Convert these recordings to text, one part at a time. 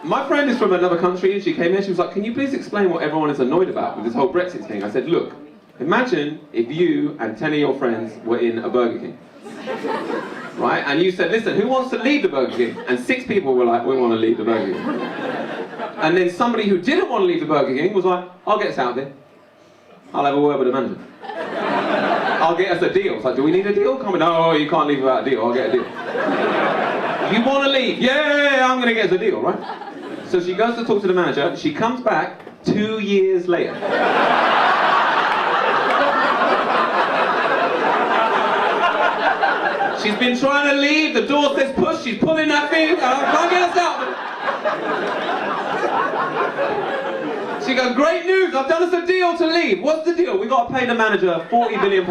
My friend is from another country and she came here, she was like, can you please explain what everyone is annoyed about with this whole Brexit thing? I said, look, imagine if you and 10 of your friends were in a Burger King. Right? And you said, listen, who wants to leave the Burger King? And 6 people were like, we want to leave the Burger King. And then somebody who didn't want to leave the Burger King was like, I'll get us out of here. I'll have a word with the manager. I'll get us a deal. It's like, do we need a deal? Come on, no, you can't leave without a deal. I'll get a deal. You want to leave? Yeah, I'm going to get us a deal, right? So she goes to talk to the manager. She comes back 2 years later. She's been trying to leave. The door says push. She's pulling that thing. Can't get us out. She goes, great news. I've done us a deal to leave. What's the deal? We got to pay the manager £40 million.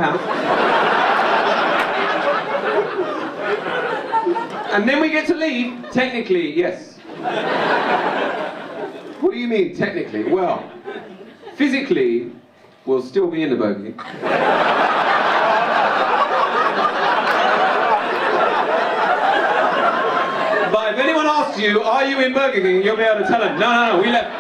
And then we get to leave. Technically, yes. What do you mean, technically? Well, physically, we'll still be in the Burger King. But if anyone asks you, are you in Burger King, you'll be able to tell them, no, we left.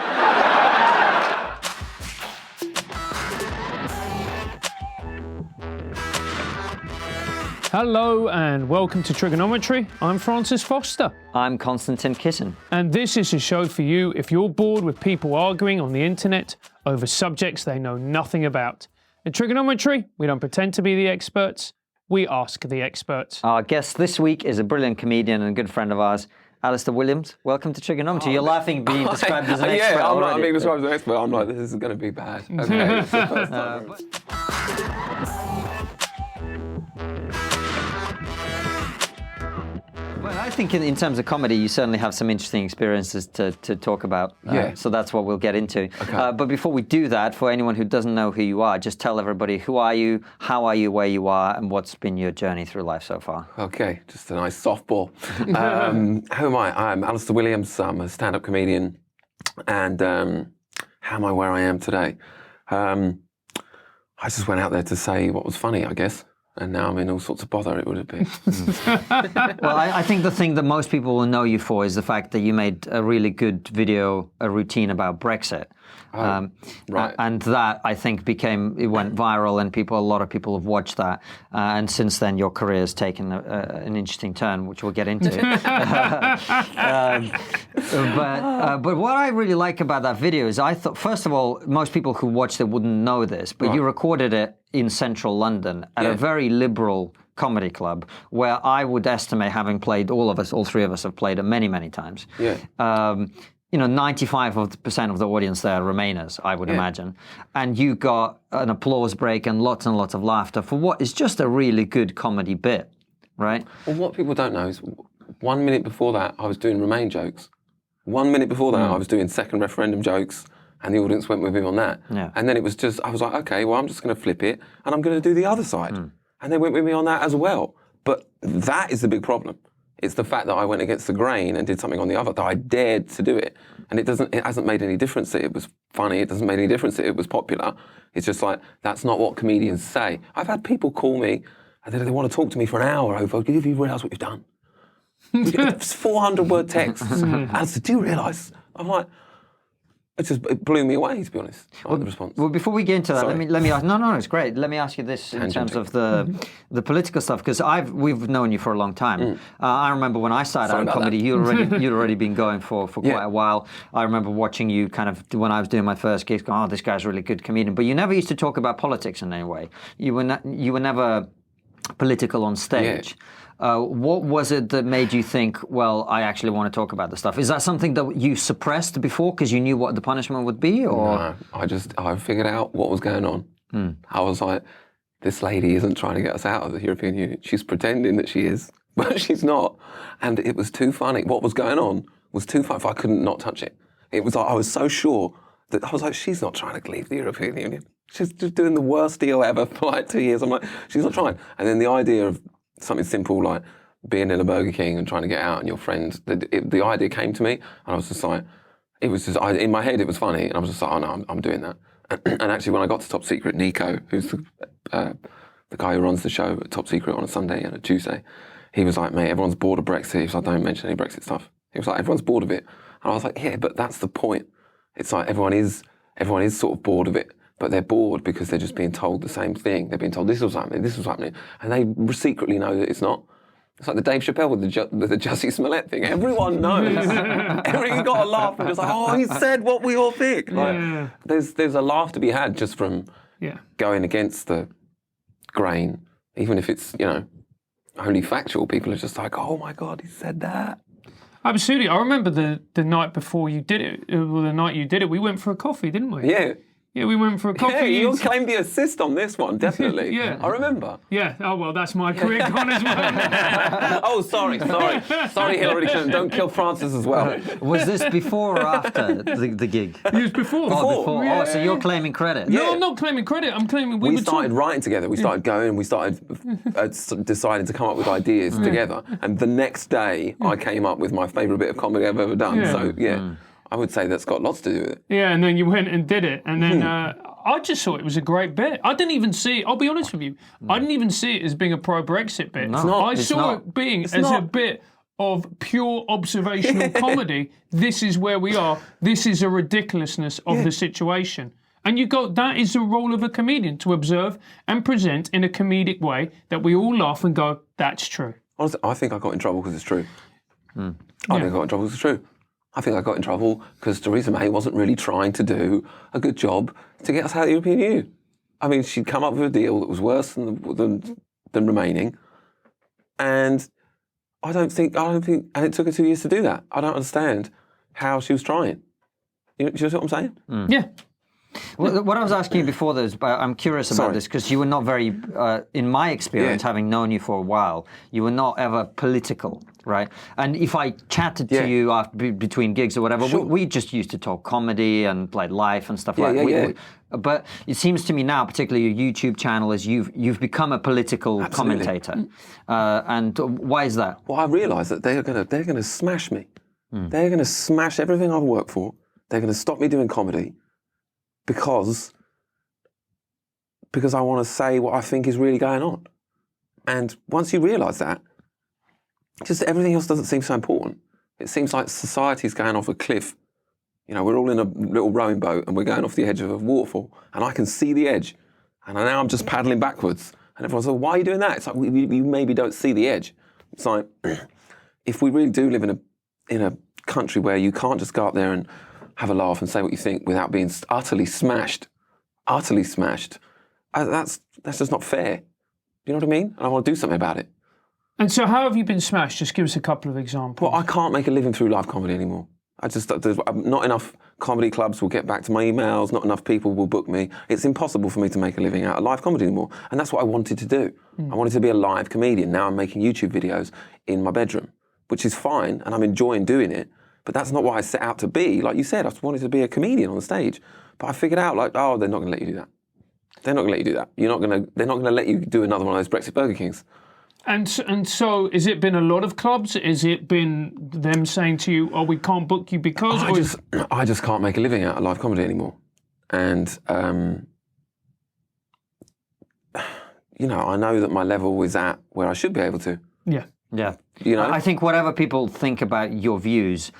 Hello and welcome to TRIGGERnometry. I'm Francis Foster. I'm Konstantin Kitten. And this is a show for you if you're bored with people arguing on the internet over subjects they know nothing about. At TRIGGERnometry, we don't pretend to be the experts, we ask the experts. Our guest this week is a brilliant comedian and good friend of ours, Alistair Williams. Welcome to TRIGGERnometry. You're laughing being described as an expert. Yeah, I'm already. not being described as an expert. I'm like, this is going to be bad. Okay, it's the first time. Well, I think in terms of comedy, you certainly have some interesting experiences to talk about. Yeah. So that's what we'll get into. Okay. But before we do that, for anyone who doesn't know who you are, just tell everybody who are you, how are you, where you are, and what's been your journey through life so far. Okay, just a nice softball. Who am I? I'm Alistair Williams. I'm a stand-up comedian. And how am I where I am today? I just went out there to say what was funny, I guess. And now I'm in all sorts of bother, it would have been. Well, I think the thing that most people will know you for is the fact that you made a really good video, a routine about Brexit. Right. And that, I think, it went viral and a lot of people have watched that. And since then, your career has taken an interesting turn, which we'll get into. But what I really like about that video is I thought, first of all, most people who watched it wouldn't know this, but you recorded it in central London at a very liberal comedy club where I would estimate, having played, all three of us have played it many, many times. Yeah. 95% of the audience there are Remainers, I would imagine. And you got an applause break and lots of laughter for what is just a really good comedy bit, right? Well, what people don't know is 1 minute before that, I was doing Remain jokes. 1 minute before that, I was doing second referendum jokes, and the audience went with me on that. Yeah. And then it was just, I was like, okay, well, I'm just going to flip it, and I'm going to do the other side. And they went with me on that as well. But that is the big problem. It's the fact that I went against the grain and did something on the other, that I dared to do it. And it hasn't made any difference that it was funny. It doesn't make any difference that it was popular. It's just like, that's not what comedians say. I've had people call me and they want to talk to me for an hour over, have you realised what you've done? 400-word texts. Alistair, do you realise? I'm like, it blew me away, to be honest, the response. Well, before we get into that, Sorry. let me ask. No, it's great. Let me ask you this in terms of the political stuff, because we've known you for a long time. I remember when I started out in comedy, you'd already been going for quite a while. I remember watching you kind of when I was doing my first gigs, going, oh, this guy's a really good comedian. But you never used to talk about politics in any way. You were never political on stage. Yeah. What was it that made you think, well, I actually want to talk about this stuff? Is that something that you suppressed before because you knew what the punishment would be? Or? No, I figured out what was going on. I was like, this lady isn't trying to get us out of the European Union. She's pretending that she is, but she's not. And it was too funny. What was going on was too funny. I couldn't not touch it. It was like, I was so sure that I was like, she's not trying to leave the European Union. She's just doing the worst deal ever for like 2 years. I'm like, she's not trying. And then the idea of something simple like being in a Burger King and trying to get out and your friends, the idea came to me and I was just like, in my head it was funny and I was just like, oh no, I'm doing that. And actually when I got to Top Secret, Nico, who's the guy who runs the show at Top Secret on a Sunday and a Tuesday, he was like, mate, everyone's bored of Brexit. He was like, don't mention any Brexit stuff. He was like, everyone's bored of it. And I was like, yeah, but that's the point. It's like everyone is sort of bored of it, but they're bored because they're just being told the same thing. They're being told this was happening, and they secretly know that it's not. It's like the Dave Chappelle with the Jussie Smollett thing. Everyone knows. Everyone got a laugh and just like, oh, he said what we all think. Like, there's a laugh to be had just from going against the grain, even if it's, you know, only factual. People are just like, oh my God, he said that. Absolutely. I remember the night before you did it, or the night you did it, we went for a coffee, didn't we? Yeah. Yeah, we went for a coffee. Yeah, you claimed the assist on this one, definitely. Yeah. I remember. Yeah, oh well, that's my career gone as well. Oh, sorry, Hillary Clinton, don't kill Francis as well. Was this before or after the gig? It was before. Oh, before. Yeah. Oh, so you're claiming credit? No, I'm not claiming credit. I'm claiming we started writing together. We started going. We started deciding to come up with ideas together. And the next day, I came up with my favourite bit of comedy I've ever done. Yeah. So I would say that's got lots to do with it. Yeah, and then you went and did it, and then I just thought it was a great bit. I didn't even see it. I'll be honest with you. I didn't even see it as being a pro-Brexit bit. No, I saw it being a bit of pure observational comedy. This is where we are. This is a ridiculousness of the situation. And you go, that is the role of a comedian, to observe and present in a comedic way that we all laugh and go, that's true. Honestly, I think I got in trouble because it's true. I think I got in trouble because it's true. I think I got in trouble because Theresa May wasn't really trying to do a good job to get us out of the European Union. I mean, she'd come up with a deal that was worse than remaining, and I don't think, and it took her 2 years to do that. I don't understand how she was trying. Do you know what I'm saying? Yeah. Well, what I was asking you before this, I'm curious about this because you were not very, in my experience, having known you for a while, you were not ever political, right? And if I chatted to you after, between gigs or whatever, we just used to talk comedy and like life and stuff like that. But it seems to me now, particularly your YouTube channel, is you've become a political commentator. And why is that? Well, I realise that they're gonna smash me. They're gonna smash everything I've worked for. They're gonna stop me doing comedy. Because I want to say what I think is really going on. And once you realise that, just everything else doesn't seem so important. It seems like society's going off a cliff. You know, we're all in a little rowing boat and we're going off the edge of a waterfall and I can see the edge. And now I'm just paddling backwards. And everyone's like, why are you doing that? It's like, you maybe don't see the edge. It's like, if we really do live in a country where you can't just go up there and have a laugh and say what you think without being utterly smashed, that's just not fair. You know what I mean? And I want to do something about it. And so how have you been smashed? Just give us a couple of examples. Well, I can't make a living through live comedy anymore. There's not enough comedy clubs will get back to my emails, not enough people will book me. It's impossible for me to make a living out of live comedy anymore. And that's what I wanted to do. I wanted to be a live comedian. Now I'm making YouTube videos in my bedroom, which is fine, and I'm enjoying doing it. But that's not what I set out to be. Like you said, I wanted to be a comedian on the stage. But I figured out, like, oh, they're not going to let you do that. They're not going to let you do that. They're not going to let you do another one of those Brexit Burger Kings. And so, has it been a lot of clubs? Has it been them saying to you, "Oh, we can't book you because"? I just can't make a living out of live comedy anymore. And you know, I know that my level is at where I should be able to. Yeah. Yeah. You know, I think whatever people think about your views,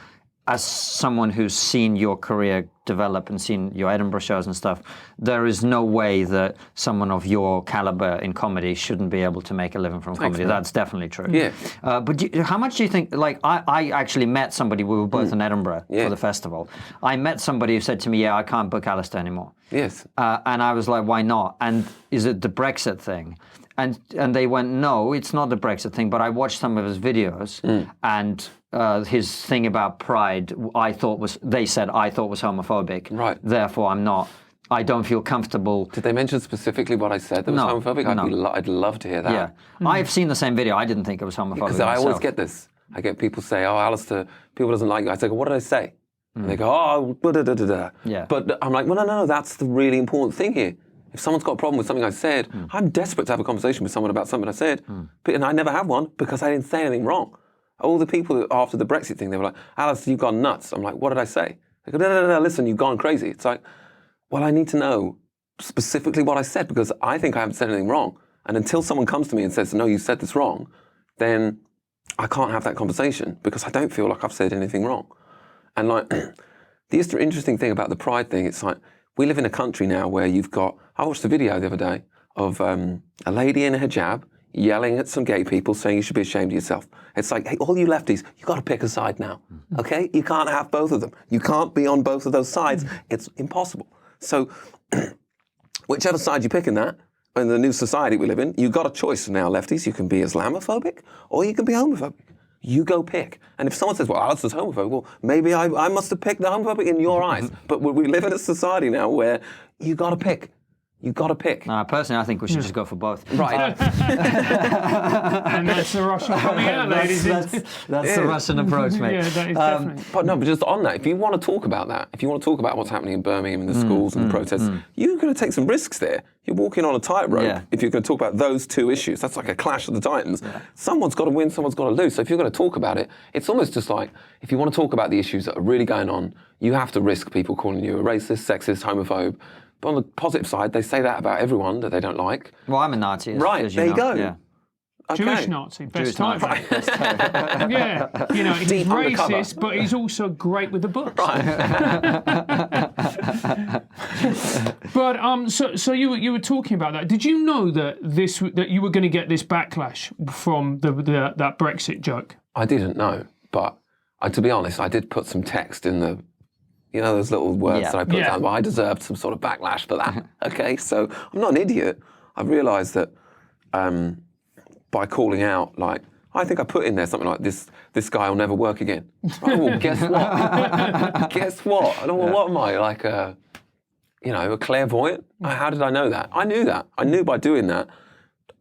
as someone who's seen your career develop and seen your Edinburgh shows and stuff, there is no way that someone of your caliber in comedy shouldn't be able to make a living from comedy. That's definitely true. Yeah. But how much do you think, like, I actually met somebody, we were both in Edinburgh for the festival. I met somebody who said to me, I can't book Alistair anymore. Yes. And I was like, why not? And is it the Brexit thing? And they went, no, it's not the Brexit thing, but I watched some of his videos and his thing about pride, they said I thought was homophobic. Right. Therefore, I don't feel comfortable. Did they mention specifically what I said that was homophobic? I'd love to hear that. Yeah. I've seen the same video. I didn't think it was homophobic. Because I always get this. I get people say, oh, Alistair, people doesn't like you. I say, what did I say? And they go, oh, da-da-da-da-da. Yeah. But I'm like, well, no, that's the really important thing here. If someone's got a problem with something I said, I'm desperate to have a conversation with someone about something I said. And I never have one because I didn't say anything wrong. All the people after the Brexit thing, they were like, Alistair, you've gone nuts. I'm like, what did I say? They go, no, listen, you've gone crazy. It's like, well, I need to know specifically what I said because I think I haven't said anything wrong. And until someone comes to me and says, no, you said this wrong, then I can't have that conversation because I don't feel like I've said anything wrong. And like, the interesting thing about the pride thing, it's like, we live in a country now where you've got, I watched a video the other day of a lady in a hijab yelling at some gay people saying you should be ashamed of yourself. It's like, hey, all you lefties, you got to pick a side now, okay? You can't have both of them. You can't be on both of those sides. It's impossible. So whichever side you pick in that, in the new society we live in, you've got a choice now, lefties. You can be Islamophobic or you can be homophobic. You go pick. And if someone says, well, Alistair's homophobic, well, maybe I must have picked the homophobic in your eyes. But we live in a society now where you got to pick. You got to pick. Personally, I think we should just go for both. Right. And that's the Russian coming out, ladies. That's the Russian approach, mate. Yeah, that is definitely. But just on that, if you want to talk about that, if you want to talk about what's happening in Birmingham and the schools and the protests, you're going to take some risks there. You're walking on a tightrope if you're going to talk about those two issues. That's like a clash of the titans. Yeah. Someone's got to win, someone's got to lose. So if you're going to talk about it, it's almost just like, if you want to talk about the issues that are really going on, you have to risk people calling you a racist, sexist, homophobe. But on the positive side, they say that about everyone that they don't like. Well, I'm a Nazi. Right, there you go. Yeah. Okay. Jewish Nazi, best type. Yeah, he's racist, but he's also great with the books. Right. But so you were talking about that. Did you know that you were going to get this backlash from that Brexit joke? I didn't know, but to be honest, I did put some text in the. Those little words that I put down. Well, I deserved some sort of backlash for that. Okay, so I'm not an idiot. I realised that by calling out, like, I think I put in there something like, this guy will never work again. Right, well, guess what? Guess what? What am I, like a clairvoyant? How did I know that? I knew that. I knew by doing that,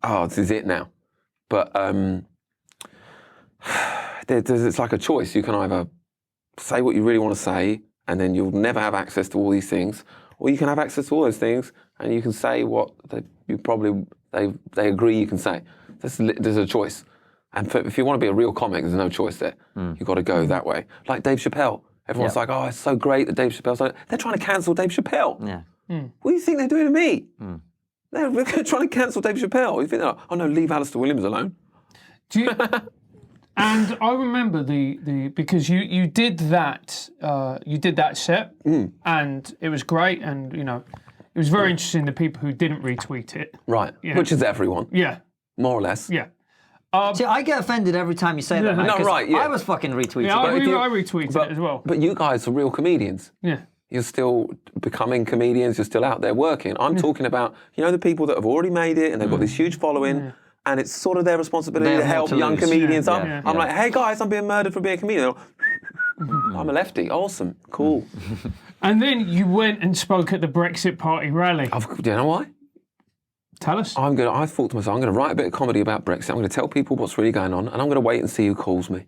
this is it now. But it's like a choice. You can either say what you really want to say, and then you'll never have access to all these things, or you can have access to all those things, and you can say what they agree you can say. There's a choice, and if you want to be a real comic, there's no choice there. You've got to go that way. Like Dave Chappelle, everyone's like, "Oh, it's so great that Dave Chappelle's." They're trying to cancel Dave Chappelle. Yeah. What do you think they're doing to me? They're trying to cancel Dave Chappelle. You think they're like, "Oh no, leave Alistair Williams alone." Do you? And I remember because you did that set and it was great, and it was very interesting the people who didn't retweet it. Right, which is everyone. Yeah, more or less. Yeah. See, I get offended every time you say that. Man, no, right. Yeah. I was fucking retweeting. Yeah, I retweeted it as well. But you guys are real comedians. Yeah. You're still becoming comedians. You're still out there working. I'm talking about the people that have already made it and they've got this huge following. Yeah. And it's sort of their responsibility to help young comedians up. I'm like, hey guys, I'm being murdered for being a comedian. I'm a lefty. Awesome. Cool. And then you went and spoke at the Brexit Party rally. Do you know why? Tell us. I thought to myself, I'm going to write a bit of comedy about Brexit. I'm going to tell people what's really going on, and I'm going to wait and see who calls me.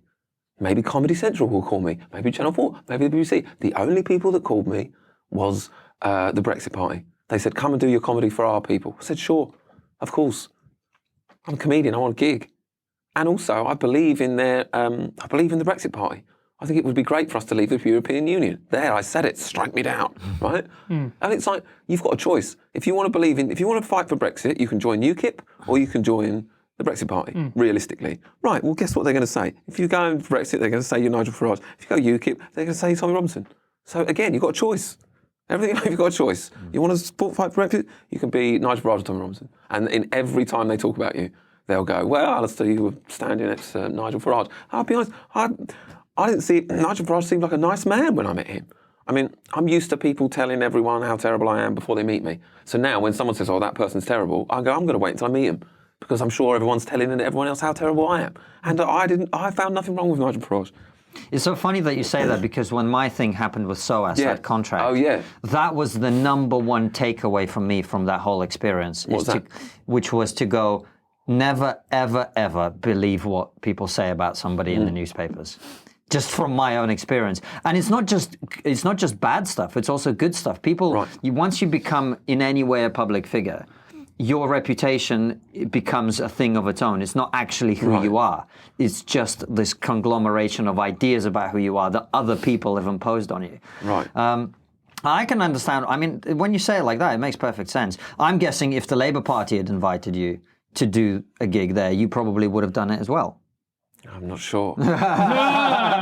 Maybe Comedy Central will call me. Maybe Channel 4. Maybe the BBC. The only people that called me was the Brexit Party. They said, come and do your comedy for our people. I said, sure, of course. I'm a comedian. I want a gig, and also I believe in the Brexit Party. I think it would be great for us to leave the European Union. There, I said it. Strike me down, right? And it's like you've got a choice. If you want to fight for Brexit, you can join UKIP or you can join the Brexit Party. Realistically, right? Well, guess what they're going to say? If you go for Brexit, they're going to say you're Nigel Farage. If you go UKIP, they're going to say you're Tommy Robinson. So again, you've got a choice. Everything you've got a choice. You want to fight for Brexit? You can be Nigel Farage or Tommy Robinson. And in every time they talk about you, they'll go, well, Alistair, you were standing next to Nigel Farage. I'll be honest, I didn't see Nigel Farage seemed like a nice man when I met him. I mean, I'm used to people telling everyone how terrible I am before they meet me. So now when someone says, oh, that person's terrible, I go, I'm going to wait until I meet him because I'm sure everyone's telling everyone else how terrible I am. And I found nothing wrong with Nigel Farage. It's so funny that you say that because when my thing happened with SOAS, that contract, that was the number one takeaway from me from that whole experience. Which was to go, never, ever, ever believe what people say about somebody in the newspapers. Just from my own experience. And it's not just bad stuff, it's also good stuff. People, once you become in any way a public figure, your reputation becomes a thing of its own. It's not actually who you are. It's just this conglomeration of ideas about who you are that other people have imposed on you. Right. I can understand. I mean, when you say it like that, it makes perfect sense. I'm guessing if the Labour Party had invited you to do a gig there, you probably would have done it as well. I'm not sure.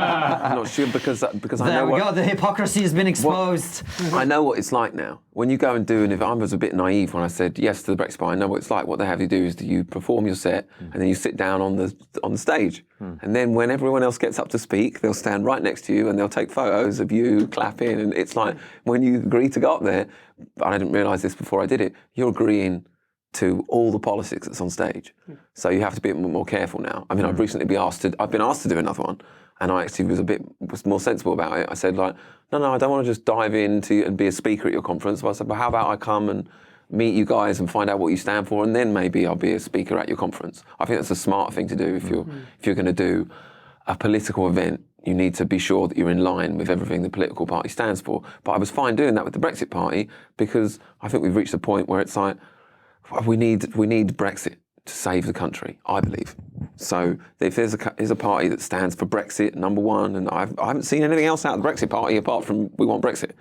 I'm not sure because I There know we what, go. The hypocrisy has been exposed. I know what it's like now. When you go and do, and if I was a bit naive when I said yes to the Brexit Party, I know what it's like. What they have you do is you perform your set, and then you sit down on the stage, and then when everyone else gets up to speak, they'll stand right next to you and they'll take photos of you clapping. And it's like when you agree to go up there. I didn't realise this before I did it. You're agreeing to all the politics that's on stage, so you have to be a bit more careful now. I mean, I've recently I've been asked to do another one. And I actually was more sensible about it. I said, like, no, I don't want to just dive into and be a speaker at your conference. But I said, well, how about I come and meet you guys and find out what you stand for, and then maybe I'll be a speaker at your conference. I think that's a smart thing to do if you're going to do a political event. You need to be sure that you're in line with everything the political party stands for. But I was fine doing that with the Brexit Party because I think we've reached a point where it's like we need Brexit to save the country, I believe. So if there's a party that stands for Brexit, number one, and I haven't seen anything else out of the Brexit Party apart from we want Brexit.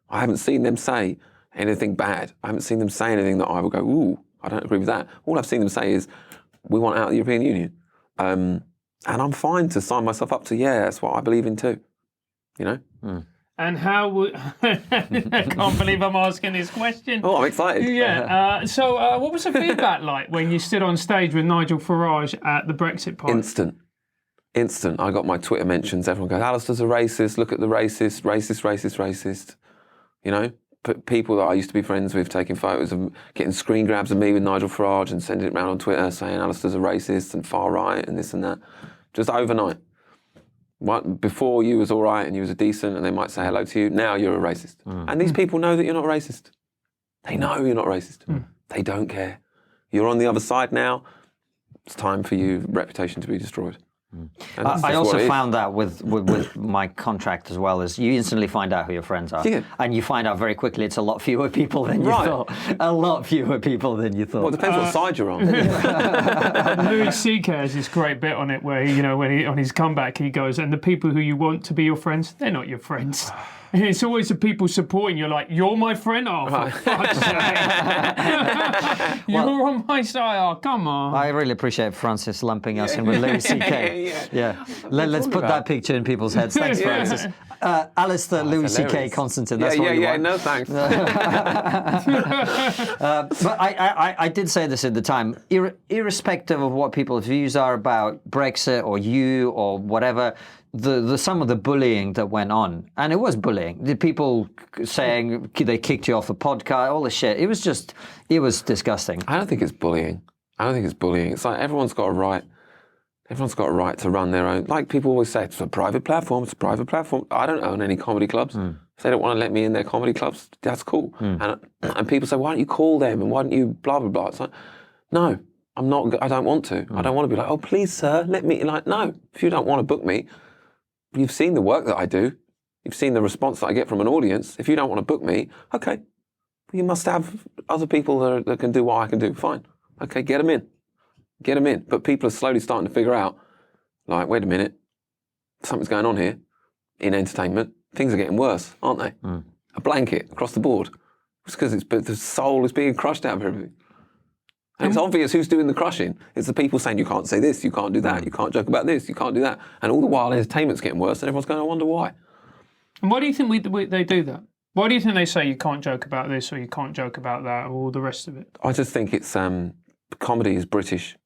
I haven't seen them say anything bad. I haven't seen them say anything that I would go, ooh, I don't agree with that. All I've seen them say is we want out of the European Union. And I'm fine to sign myself up to, yeah, that's what I believe in too. You know? And how would... I can't believe I'm asking this question. Oh, I'm excited. Yeah. So what was the feedback like when you stood on stage with Nigel Farage at the Brexit Party? Instant. I got my Twitter mentions. Everyone goes, Alistair's a racist. Look at the racist. You know? People that I used to be friends with taking photos of getting screen grabs of me with Nigel Farage and sending it around on Twitter saying Alistair's a racist and far right and this and that. Just overnight. Before you was all right and you was a decent and they might say hello to you, now you're a racist. And these people know that you're not racist. They know you're not racist. They don't care. You're on the other side now. It's time for your reputation to be destroyed. I also found that with my contract as well, is you instantly find out who your friends are. Yeah. And you find out very quickly it's a lot fewer people than you thought. A lot fewer people than you thought. Well, it depends what side you're on. Louis C.K. has this great bit on it where, when he on his comeback, he goes, and the people who you want to be your friends, they're not your friends. It's always the people supporting you, like, you're my friend? Oh, for fuck's sake. You're on my side? Oh, come on. I really appreciate Francis lumping us in with Louis C.K. Yeah. Let's put that picture in people's heads. Thanks, Francis. Alistair, Louis C.K., Konstantin, that's what you want. No thanks. But I did say this at the time, irrespective of what people's views are about Brexit or you or whatever, some of the bullying that went on, and it was bullying. The people saying they kicked you off the podcast, all this shit. It was disgusting. I don't think it's bullying. It's like everyone's got a right to run their own. Like people always say, it's a private platform. I don't own any comedy clubs. If they don't want to let me in their comedy clubs, that's cool. And people say, why don't you call them and why don't you blah blah blah? It's like, no, I'm not. I don't want to. I don't want to be like, oh please sir, let me. Like, no, if you don't want to book me. You've seen the work that I do. You've seen the response that I get from an audience. If you don't want to book me, okay, you must have other people that can do what I can do. Fine. Okay, get them in. But people are slowly starting to figure out, like, wait a minute, something's going on here in entertainment. Things are getting worse, aren't they? A blanket across the board. It's because the soul is being crushed out of everything. And it's obvious who's doing the crushing. It's the people saying, you can't say this, you can't do that, you can't joke about this, you can't do that. And all the while, entertainment's getting worse, and everyone's going, I wonder why. And why do you think they do that? Why do you think they say you can't joke about this or you can't joke about that or all the rest of it? I just think it's, comedy is British.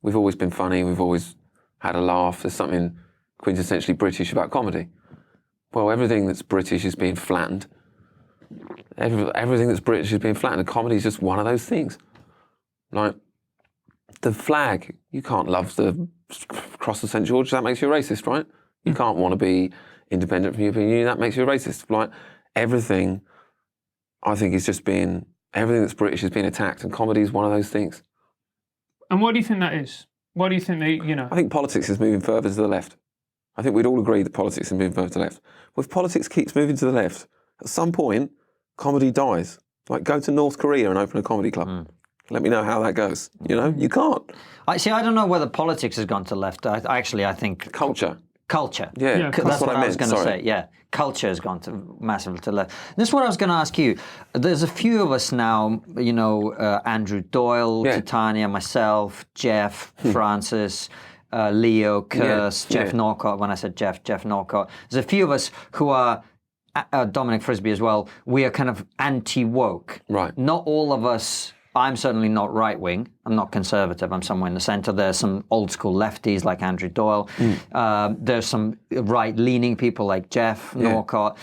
We've always been funny, we've always had a laugh. There's something quintessentially British about comedy. Well, everything that's British is being flattened. Everything that's British is being flattened, and comedy is just one of those things. Like, the flag, you can't love the cross of St. George, that makes you a racist, right? You can't want to be independent from the European Union, that makes you a racist. Like, everything, I think, everything that's British is being attacked, and comedy is one of those things. And what do you think that is? Why do you think I think politics is moving further to the left. I think we'd all agree that politics is moving further to the left. Well, if politics keeps moving to the left, at some point, comedy dies. Like, go to North Korea and open a comedy club. Let me know how that goes. You can't. I don't know whether politics has gone to left. I think... Culture. Yeah, that's what I was going to say. Yeah, culture has gone massively to the left. This is what I was going to ask you. There's a few of us now, Andrew Doyle, Titania, myself, Jeff, Francis, Leo, Kurz, Jeff Norcott. When I said Jeff Norcott. There's a few of us who are, Dominic Frisby as well, we are kind of anti-woke. Right. Not all of us, I'm certainly not right-wing. I'm not conservative. I'm somewhere in the center. There's some old-school lefties like Andrew Doyle. There's some right-leaning people like Jeff Norcott.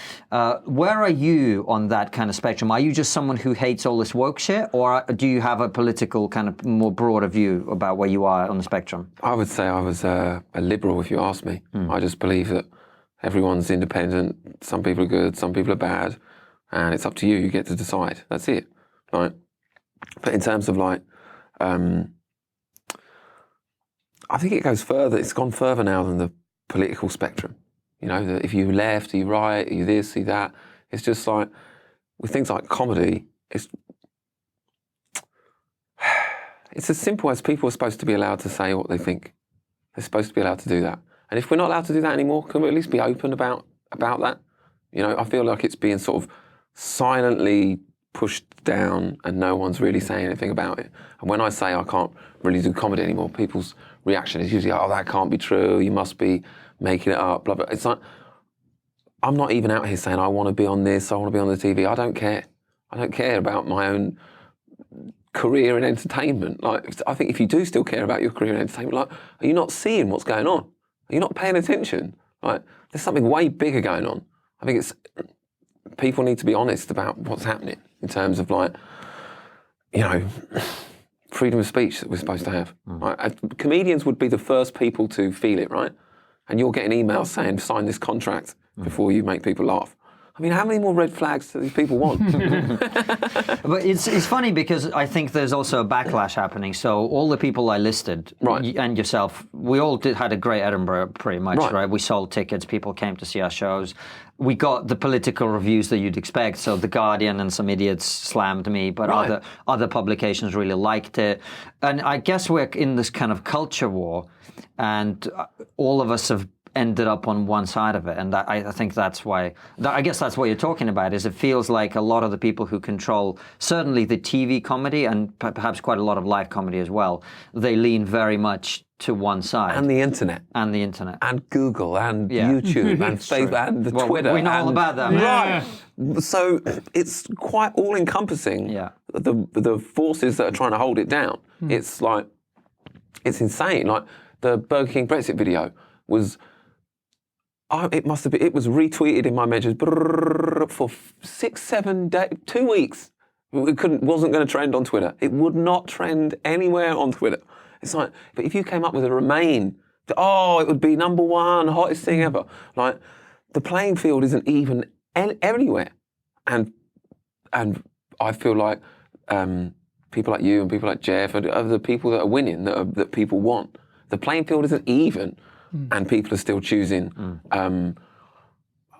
Where are you on that kind of spectrum? Are you just someone who hates all this woke shit, or do you have a political kind of more broader view about where you are on the spectrum? I would say I was a liberal, if you ask me. I just believe that everyone's independent. Some people are good, some people are bad, and it's up to you. You get to decide. That's it, right? But in terms of like, I think it goes further. It's gone further now than the political spectrum. You know, that if you left, you right, you this, you that. It's just like with things like comedy. It's as simple as people are supposed to be allowed to say what they think. They're supposed to be allowed to do that. And if we're not allowed to do that anymore, can we at least be open about that? You know, I feel like it's being sort of silently pushed down and no one's really saying anything about it. And when I say I can't really do comedy anymore, people's reaction is usually, oh, that can't be true, you must be making it up, blah, blah. It's like, I'm not even out here saying I want to be on this, I want to be on the TV. I don't care. I don't care about my own career in entertainment. Like, I think if you do still care about your career in entertainment, like, are you not seeing what's going on? Are you not paying attention? Like, there's something way bigger going on. I think people need to be honest about what's happening in terms of, like, you know, freedom of speech that we're supposed to have. Right? Comedians would be the first people to feel it, right? And you're getting emails saying, sign this contract before you make people laugh. I mean, how many more red flags do these people want? But it's funny because I think there's also a backlash happening. So all the people I listed, right, and yourself, we all had a great Edinburgh pretty much, right? We sold tickets, people came to see our shows. We got the political reviews that you'd expect. So The Guardian and some idiots slammed me, but other publications really liked it. And I guess we're in this kind of culture war, and all of us have ended up on one side of it, and I think that's why. I guess that's what you're talking about. Is it feels like a lot of the people who control certainly the TV comedy and perhaps quite a lot of live comedy as well, they lean very much to one side. And the internet. And Google and YouTube and Facebook and the Twitter. We know all about that. Right. So it's quite all encompassing. Yeah. The forces that are trying to hold it down. It's like, it's insane. Like the Burger King Brexit video was. It must have been. It was retweeted in my measures for 6-7 days, 2 weeks. It wasn't going to trend on Twitter. It would not trend anywhere on Twitter. It's like, but if you came up with a Remain, it would be number one, hottest thing ever. Like, the playing field isn't even anywhere, and I feel like people like you and people like Jeff are the people that are winning, that people want. The playing field isn't even. And people are still choosing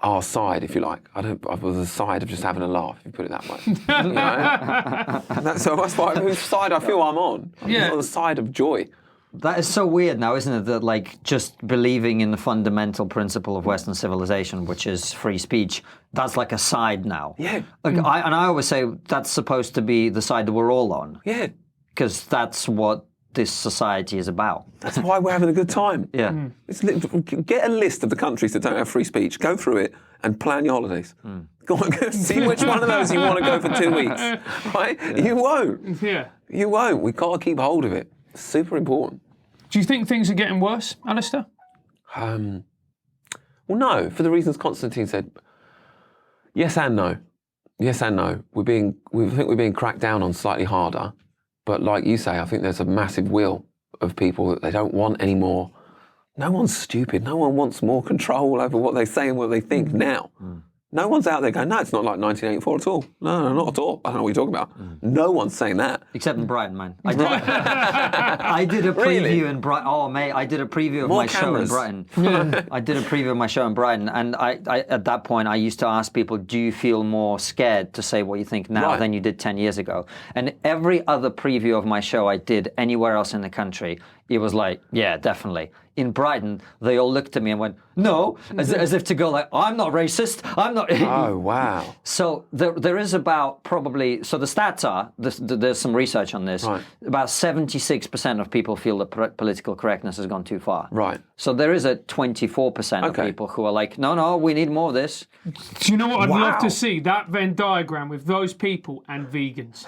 our side, if you like. I was the side of just having a laugh, if you put it that way. You know? So that's why, whose side I feel I'm on. I'm on the side of joy. That is so weird now, isn't it? That, like, just believing in the fundamental principle of Western civilization, which is free speech, that's like a side now. Yeah. Like, I always say that's supposed to be the side that we're all on. Yeah. Because that's what this society is about. That's why we're having a good time. Yeah. Get a list of the countries that don't have free speech, go through it and plan your holidays. Go on, see which one of those you want to go for 2 weeks, right? Yeah. You won't. Yeah. You won't. We've got to keep hold of it. It's super important. Do you think things are getting worse, Alistair? Well, no, for the reasons Konstantin said. Yes and no. Yes and no. We think we're being cracked down on slightly harder. But like you say, I think there's a massive will of people that they don't want any more. No one's stupid. No one wants more control over what they say and what they think now. No one's out there going, no, it's not like 1984 at all. No, not at all. I don't know what you're talking about. No one's saying that. Except in Brighton, man. I did a preview in Brighton. Oh, mate, I did a preview of my show in Brighton. I did a preview of my show in Brighton, and I at that point, I used to ask people, do you feel more scared to say what you think now than you did 10 years ago? And every other preview of my show I did anywhere else in the country, it was like, yeah, definitely. In Brighton, they all looked at me and went, no, as if to go like, I'm not racist, I'm not. Oh, wow. So there is about probably, so the stats are, there's some research on this, Right. about 76% of people feel that political correctness has gone too far. Right. So there is a 24% of people who are like, no, we need more of this. Do you know what I'd love to see? That Venn diagram with those people and vegans.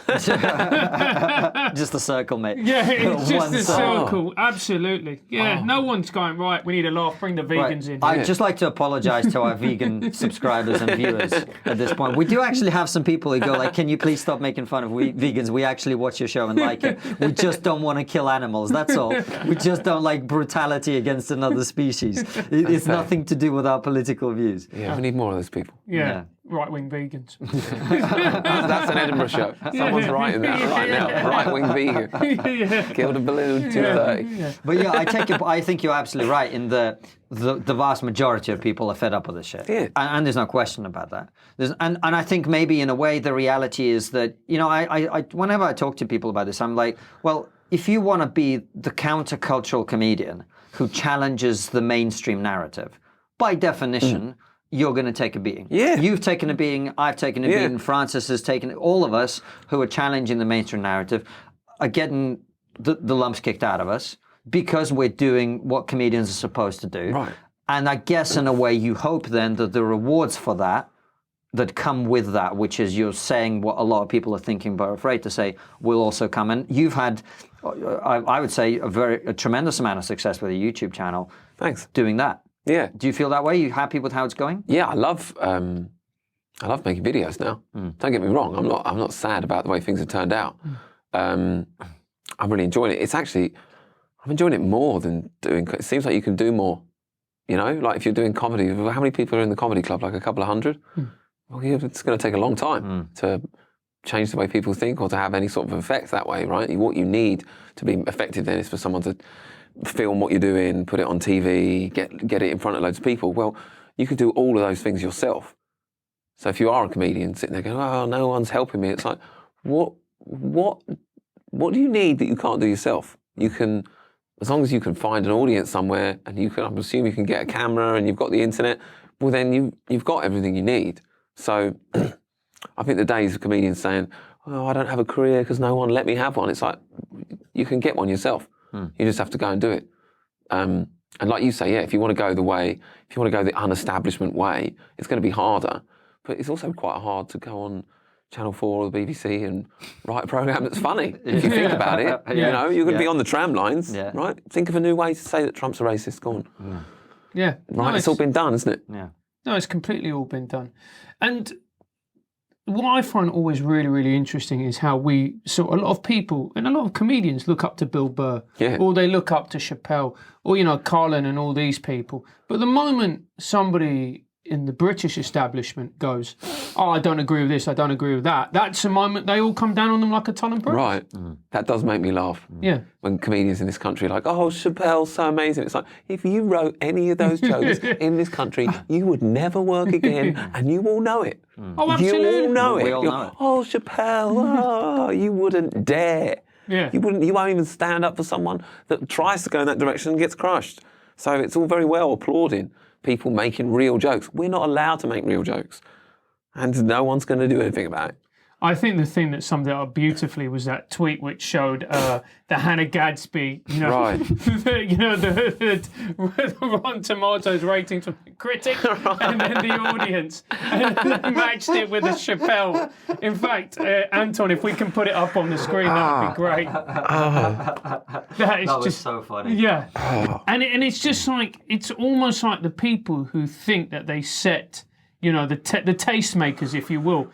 Just a circle, mate. Yeah, it's just One a side. circle. Absolutely. Yeah, no one's going, right, we need a laugh, bring the vegans in. I'd just like to apologise to our vegan subscribers and viewers at this point. We do actually have some people who go like, can you please stop making fun of vegans? We actually watch your show and like it. We just don't want to kill animals, that's all. We just don't like brutality against another species. It's nothing to do with our political views. Yeah, we need more of those people. Yeah. Right-wing vegans. That's an Edinburgh show. Someone's writing that right now. Right-wing vegan. Killed a balloon, 2:30. But yeah, I think you're absolutely right in the vast majority of people are fed up with this shit. Yeah. And there's no question about that. And I think maybe in a way the reality is that, you know, I whenever I talk to people about this, I'm like, well, if you want to be the countercultural comedian who challenges the mainstream narrative, by definition, you're going to take a beating. Yeah. You've taken a beating, I've taken a beating, Francis has taken it. All of us who are challenging the mainstream narrative are getting the lumps kicked out of us because we're doing what comedians are supposed to do. Right. And I guess in a way you hope then that the rewards for that come with that, which is you're saying what a lot of people are thinking but are afraid to say, will also come. And you've had, I would say, a tremendous amount of success with a YouTube channel. Thanks. Doing that. Yeah. Do you feel that way? Are you happy with how it's going? Yeah, I love making videos now. Don't get me wrong. I'm not sad about the way things have turned out. I'm really enjoying it. It's actually, I'm enjoying it more than doing. It seems like you can do more. You know, like if you're doing comedy, how many people are in the comedy club? Like a couple of hundred. Well, it's going to take a long time to change the way people think or to have any sort of effect that way, right? What you need to be effective then is for someone to film what you're doing, put it on TV, get it in front of loads of people. Well, you can do all of those things yourself. So if you are a comedian sitting there going, oh, no one's helping me, it's like, what do you need that you can't do yourself? You can, as long as you can find an audience somewhere and you can, I assume you can get a camera and you've got the internet, well then you've got everything you need. So I think the days of comedians saying, oh, I don't have a career because no one let me have one. It's like, you can get one yourself. You just have to go and do it. And like you say, yeah, if you want to go the un-establishment way, it's going to be harder. But it's also quite hard to go on Channel 4 or the BBC and write a programme that's funny. If you think about it, you know, you're going to be on the tram lines, right? Think of a new way to say that Trump's a racist. Go on. Yeah. Right, No, it's all been done, isn't it? Yeah. No, it's completely all been done. And what I find always really, really interesting is how a lot of people and a lot of comedians look up to Bill Burr, or they look up to Chappelle, or, you know, Carlin and all these people. But the moment somebody in the British establishment goes, oh, I don't agree with this, I don't agree with that, that's the moment they all come down on them like a ton of bricks. Right. That does make me laugh. Yeah. When comedians in this country are like, oh, Chappelle's so amazing. It's like, if you wrote any of those jokes in this country, you would never work again, and you all know it. Oh, absolutely. You all know it. We all know it. Oh, Chappelle, oh, you wouldn't dare. Yeah. You won't even stand up for someone that tries to go in that direction and gets crushed. So it's all very well applauding people making real jokes. We're not allowed to make real jokes. And no one's going to do anything about it. I think the thing that summed it up beautifully was that tweet which showed the Hannah Gadsby, you know, Right. the Rotten Tomatoes ratings from the critic and then the audience, and they matched it with the Chappelle. In fact, Anton, if we can put it up on the screen, that would be great. That was so funny. Yeah, and it's just like, it's almost like the people who think that they set, you know, the tastemakers, if you will,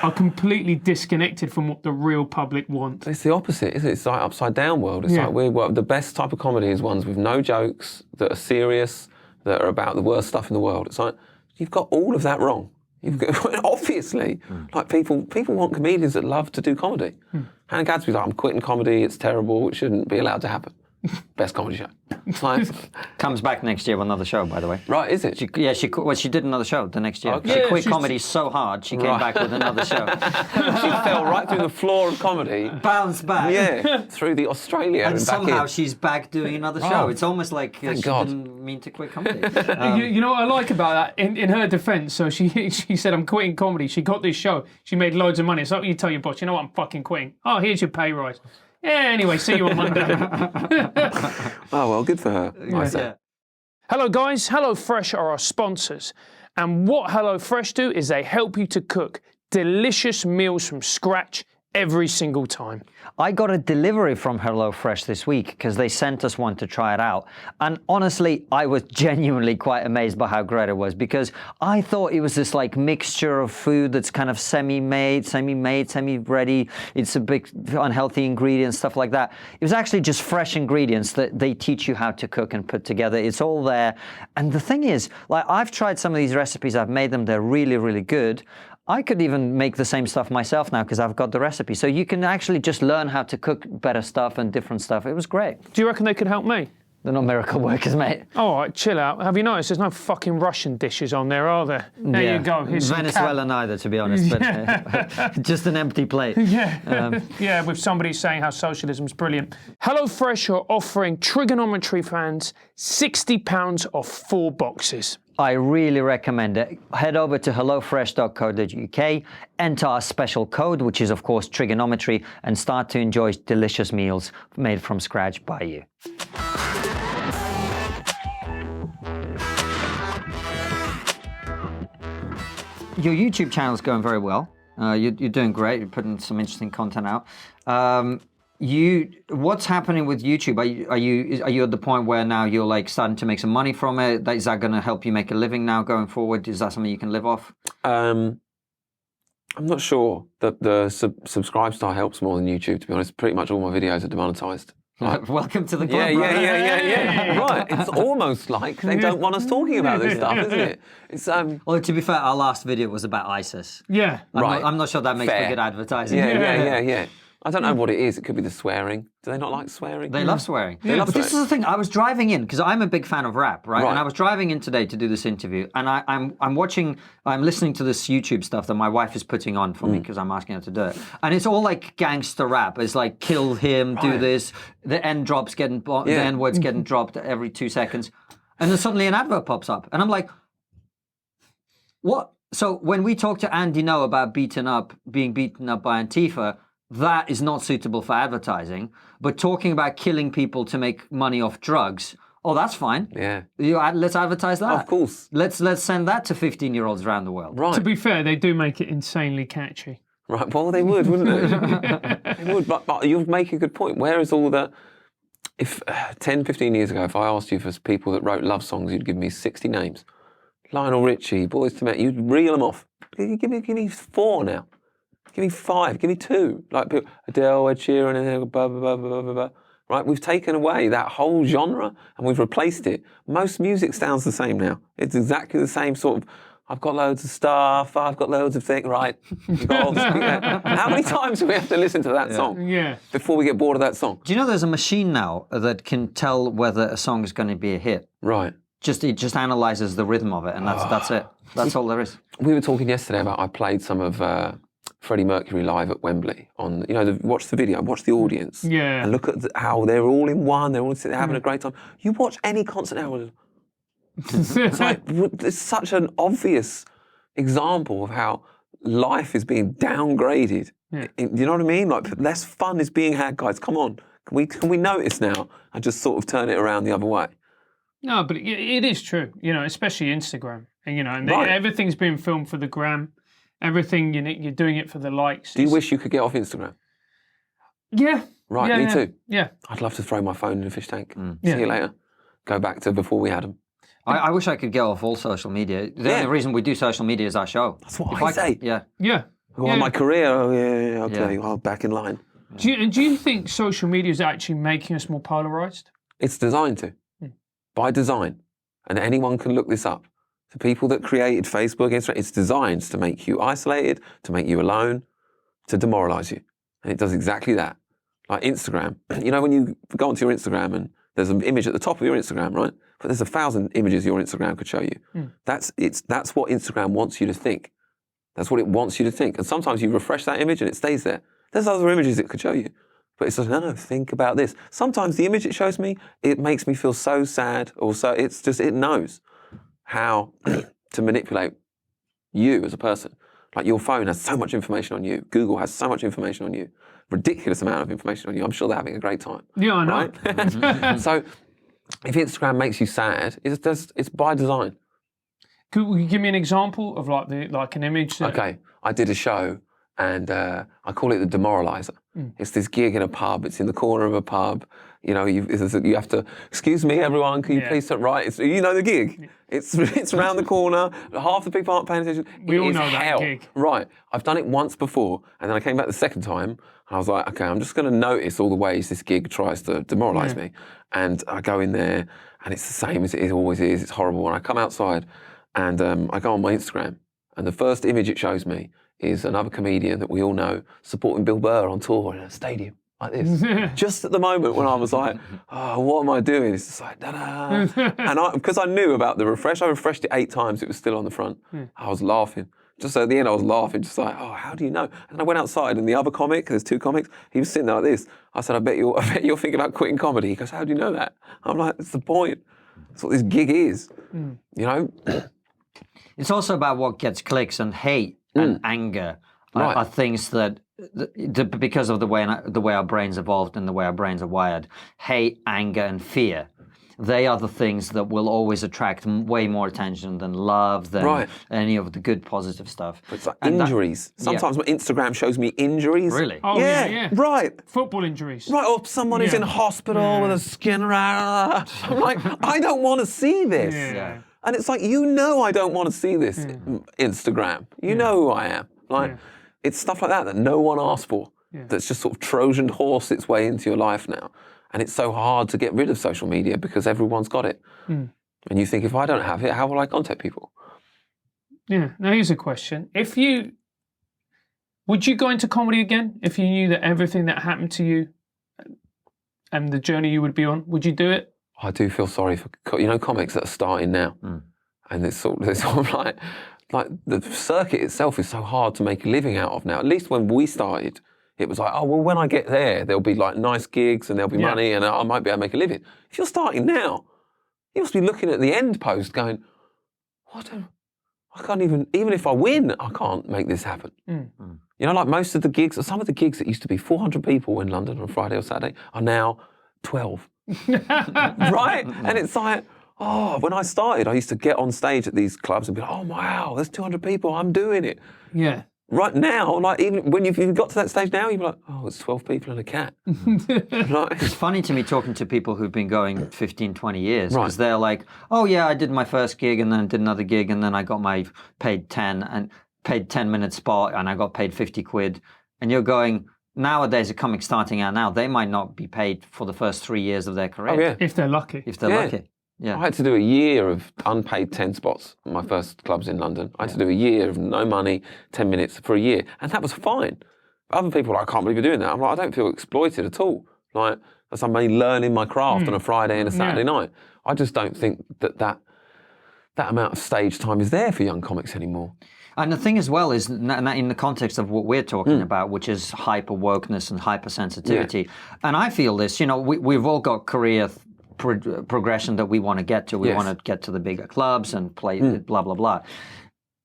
are completely disconnected from what the real public want. It's the opposite, isn't it? It's like upside down world. It's like the best type of comedy is ones with no jokes, that are serious, that are about the worst stuff in the world. It's like, you've got all of that wrong. You've got, obviously, like people want comedians that love to do comedy. Hannah Gadsby's like, I'm quitting comedy, it's terrible, it shouldn't be allowed to happen. Best comedy show. Like, Comes back next year with another show, by the way. right, is it? She did another show the next year. Okay. She quit comedy so hard, she came back with another show. She fell right through the floor of comedy. Bounced back. Yeah, through the Australia and back somehow in. she's back doing another show. Oh, it's almost like she God. didn't mean to quit comedy. You know what I like about that? In her defence, so she said, I'm quitting comedy. She got this show. She made loads of money. So you tell your boss, you know what, I'm fucking quitting. Oh, here's your pay rise. Yeah, anyway, see you on Monday. Oh, well, good for her. I say. Yeah. Hello guys, HelloFresh are our sponsors. And what HelloFresh do is they help you to cook delicious meals from scratch every single time. I got a delivery from HelloFresh this week because they sent us one to try it out. And honestly, I was genuinely quite amazed by how great it was, because I thought it was this like mixture of food that's kind of semi-made, semi-ready. It's a big unhealthy ingredients, stuff like that. It was actually just fresh ingredients that they teach you how to cook and put together. It's all there. And the thing is, like, I've tried some of these recipes, I've made them, they're really, really good. I could even make the same stuff myself now because I've got the recipe. So you can actually just learn how to cook better stuff and different stuff. It was great. Do you reckon they could help me? They're not miracle workers, mate. All right, chill out. Have you noticed there's no fucking Russian dishes on there, are there? There you go. Here's Venezuela neither, to be honest, but just an empty plate. Yeah, yeah, with somebody saying how socialism's brilliant. HelloFresh are offering TRIGGERnometry fans £60 off 4 boxes. I really recommend it. Head over to hellofresh.co.uk, enter our special code, which is of course TRIGGERnometry, and start to enjoy delicious meals made from scratch by you. Your YouTube channel's going very well. You're doing great. You're putting some interesting content out. What's happening with YouTube? Are you at the point where now you're like starting to make some money from it? Is that going to help you make a living now going forward? Is that something you can live off? I'm not sure that the subscribe star helps more than YouTube, to be honest. Pretty much all my videos are demonetized. Like, welcome to the club. Yeah. Right. It's almost like they don't want us talking about this stuff, isn't it? It's Well, to be fair, our last video was about ISIS. Yeah. I'm not sure that makes for good advertising. Yeah. I don't know what it is. It could be the swearing. Do they not like swearing? They love swearing. They love but swearing. This is the thing. I was driving in because I'm a big fan of rap, right? And I was driving in today to do this interview, and I'm listening to this YouTube stuff that my wife is putting on for me because I'm asking her to do it, and it's all like gangster rap. It's like kill him, do this. The N drops getting the N words getting dropped every 2 seconds, and then suddenly an advert pops up, and I'm like, what? So when we talk to Andy No about being beaten up by Antifa, that is not suitable for advertising. But talking about killing people to make money off drugs, oh, that's fine. Yeah. Let's advertise that. Of course. Let's send that to 15-year-olds around the world. Right. To be fair, they do make it insanely catchy. Right. Well, they would, wouldn't they? They would. But you make a good point. Where is all the... If 10, 15 years ago, if I asked you for people that wrote love songs, you'd give me 60 names. Lionel Richie, Boys to Men, you'd reel them off. Give me 4 now. Give me 5, give me 2. Like Adele, Ed Sheeran, and blah, blah, blah, blah, blah, blah. Right? We've taken away that whole genre and we've replaced it. Most music sounds the same now. It's exactly the same sort of, I've got loads of stuff, I've got loads of things, right? You've got all this, How many times do we have to listen to that song before we get bored of that song? Do you know there's a machine now that can tell whether a song is going to be a hit? Right. It just analyzes the rhythm of it, and that's it. That's all there is. We were talking yesterday about, I played some of Freddie Mercury live at Wembley on, watch the video, watch the audience. Yeah. And look at how they're all in one, they're all sitting having a great time. You watch any concert now, it's like, it's such an obvious example of how life is being downgraded. Yeah. You know what I mean? Like, less fun is being had, guys. Come on. Can we notice now and just sort of turn it around the other way? No, but it is true, especially Instagram. And everything's being filmed for the gram. Everything, you're doing it for the likes. Do you wish you could get off Instagram? Yeah. Right, me too. Yeah. I'd love to throw my phone in a fish tank. See you later. Go back to before we had them. I wish I could get off all social media. The only reason we do social media is our show. That's what I say. Yeah. Well, my career, okay, well, back in line. Do you think social media is actually making us more polarised? It's designed to. By design. And anyone can look this up. The people that created Facebook, Instagram, it's designed to make you isolated, to make you alone, to demoralise you. And it does exactly that. Like Instagram. When you go onto your Instagram and there's an image at the top of your Instagram, right? But there's 1,000 images your Instagram could show you. That's what Instagram wants you to think. That's what it wants you to think. And sometimes you refresh that image and it stays there. There's other images it could show you. But it says, no, think about this. Sometimes the image it shows me, it makes me feel so sad, or so, it's just, it knows how to manipulate you as a person. Like your phone has so much information on you. Google has so much information on you. Ridiculous amount of information on you. I'm sure they're having a great time. Yeah, I know. Right? So if Instagram makes you sad, it's by design. Could you give me an example of like an image? Okay, I did a show and I call it the demoralizer. It's this gig in a pub. It's in the corner of a pub. You know, you have to, excuse me, everyone, can you please sit right? It's, you know the gig. It's around the corner. Half the people aren't paying attention. We all know hell. that gig. Right. I've done it once before, and then I came back the second time, and I was like, okay, I'm just going to notice all the ways this gig tries to demoralise me. And I go in there, and it's the same as it always is. It's horrible. And I come outside, and I go on my Instagram, and the first image it shows me is another comedian that we all know supporting Bill Burr on tour in a stadium like this. Just at the moment when I was like, oh, what am I doing? It's just like, da-da. And because I knew about the refresh, I refreshed it 8 times, it was still on the front. I was laughing. Just at the end, I was laughing, just like, oh, how do you know? And I went outside, and the other comic, there's 2 comics, he was sitting there like this. I said, I bet you're thinking about quitting comedy. He goes, how do you know that? I'm like, that's the point. That's what this gig is, you know? It's also about what gets clicks, and hate and anger are things that, because of the way our brains evolved and the way our brains are wired, hate, anger, and fear, they are the things that will always attract way more attention than love, than any of the good, positive stuff. But it's like injuries. Sometimes my Instagram shows me injuries. Really? Oh, yeah. Right. Football injuries. Right, or someone who's in hospital with a skin around. I'm like, I don't want to see this. Yeah. And it's like, you know I don't want to see this Instagram. You know who I am. Like, it's stuff like that no one asked for. That's just sort of Trojan horse its way into your life now. And it's so hard to get rid of social media because everyone's got it. And you think, if I don't have it, how will I contact people? Yeah. Now here's a question. Would you go into comedy again if you knew that everything that happened to you and the journey you would be on, would you do it? I do feel sorry for, comics that are starting now. And it's sort of like the circuit itself is so hard to make a living out of now. At least when we started, it was like, oh, well, when I get there, there'll be like nice gigs and there'll be money and I might be able to make a living. If you're starting now, you must be looking at the end post going, I can't even if I win, I can't make this happen. You know, like most of the gigs, some of the gigs that used to be 400 people in London on Friday or Saturday are now 12. Right? And it's like, oh, when I started, I used to get on stage at these clubs and be like, oh, wow, there's 200 people, I'm doing it. Yeah. Right now, like even when you've got to that stage now, you're like, oh, it's 12 people and a cat. It's funny to me talking to people who've been going 15, 20 years, because they're like, oh yeah, I did my first gig and then I did another gig and then I got my paid 10-minute spot and I got paid 50 quid. And you're going, nowadays a comic starting out now, they might not be paid for the first 3 years of their career. Oh, yeah. If they're lucky. If they're lucky. Yeah. I had to do a year of unpaid 10 spots in my first clubs in London. I had to do a year of no money, 10 minutes for a year. And that was fine. Other people are like, I can't believe you're doing that. I'm like, I don't feel exploited at all. Like, that's I'm learning my craft on a Friday and a Saturday night. I just don't think that amount of stage time is there for young comics anymore. And the thing as well is, in the context of what we're talking about, which is hyper-wokeness and hypersensitivity, and I feel this, we've all got career progression that we want to get to. We want to get to the bigger clubs and play blah, blah, blah.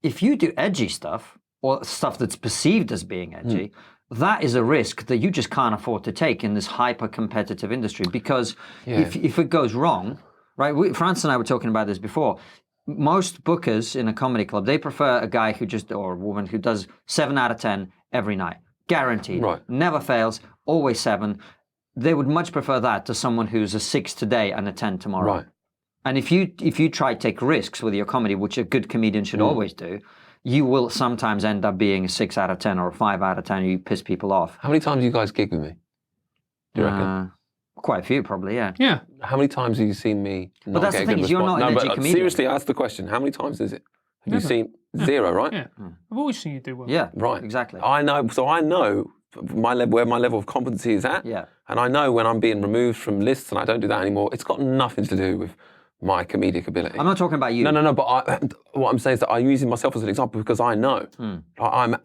If you do edgy stuff, or stuff that's perceived as being edgy, that is a risk that you just can't afford to take in this hyper-competitive industry, because if it goes wrong, right? France and I were talking about this before. Most bookers in a comedy club, they prefer a guy or a woman who does 7 out of 10 every night. Guaranteed. Right. Never fails, always 7. They would much prefer that to someone who's a 6 today and a 10 tomorrow. Right. And if you try to take risks with your comedy, which a good comedian should always do, you will sometimes end up being a 6 out of 10 or a 5 out of 10, and you piss people off. How many times do you guys gig with me? Do you reckon? Quite a few, probably, yeah. Yeah. How many times have you seen me not But that's get the a thing, good is you're response? not an edgy but comedian. seriously, ask the question. How many times is it? Have you Never. seen 0, right? Yeah. I've always seen you do well. Yeah, Right. exactly. I know where my level of competency is at. Yeah. And I know when I'm being removed from lists and I don't do that anymore, it's got nothing to do with my comedic ability. I'm not talking about you. No. But what I'm saying is that I'm using myself as an example because I know. I'm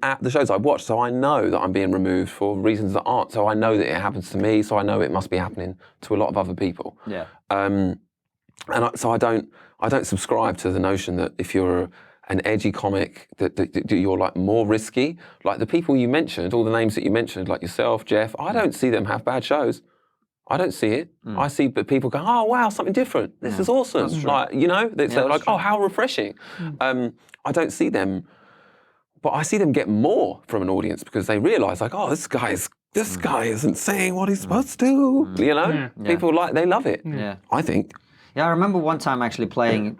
at the shows I've watched, so I know that I'm being removed for reasons that aren't. So I know that it happens to me, so I know it must be happening to a lot of other people. Yeah. So I don't subscribe to the notion that if you're an edgy comic that you're like more risky. Like the people you mentioned, all the names that you mentioned, like yourself, Jeff, I don't see them have bad shows. I don't see it. I see people go, oh wow, something different. This is awesome. Like, you know, they're like, oh, how refreshing. I don't see them, but I see them get more from an audience because they realise like, oh, this guy isn't saying what he's supposed to. You know, people they love it. Yeah. I think. Yeah, I remember one time actually playing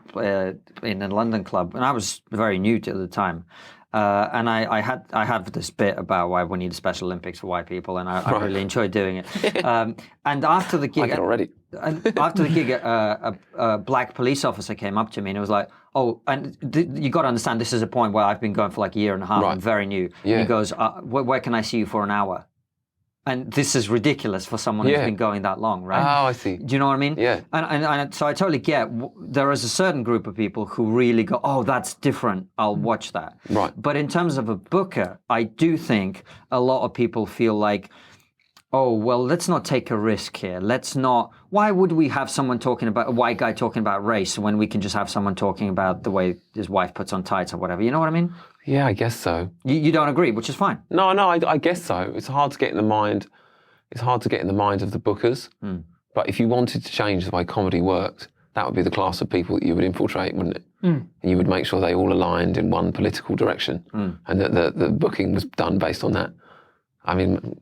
in a London club, and I was very new to the time. And I had this bit about why we need Special Olympics for white people, and I really enjoyed doing it. And after the gig, I can already. After the gig, a black police officer came up to me and was like, "Oh, and you got to understand, this is a point where I've been going for like a year and a half. I'm very new." Yeah. And he goes, "Where can I see you for an hour?" And this is ridiculous for someone who's been going that long, right? Oh, I see. Do you know what I mean? Yeah. And so I totally get, there is a certain group of people who really go, oh, that's different, I'll watch that. Right. But in terms of a booker, I do think a lot of people feel like, oh, well, let's not take a risk here. Why would we have someone talking about, a white guy talking about race when we can just have someone talking about the way his wife puts on tights or whatever? You know what I mean? Yeah, I guess so. You don't agree, which is fine. No, I guess so. It's hard to get in the mind. It's hard to get in the mind of the bookers. But if you wanted to change the way comedy worked, that would be the class of people that you would infiltrate, wouldn't it? And you would make sure they all aligned in one political direction, and that the booking was done based on that. I mean,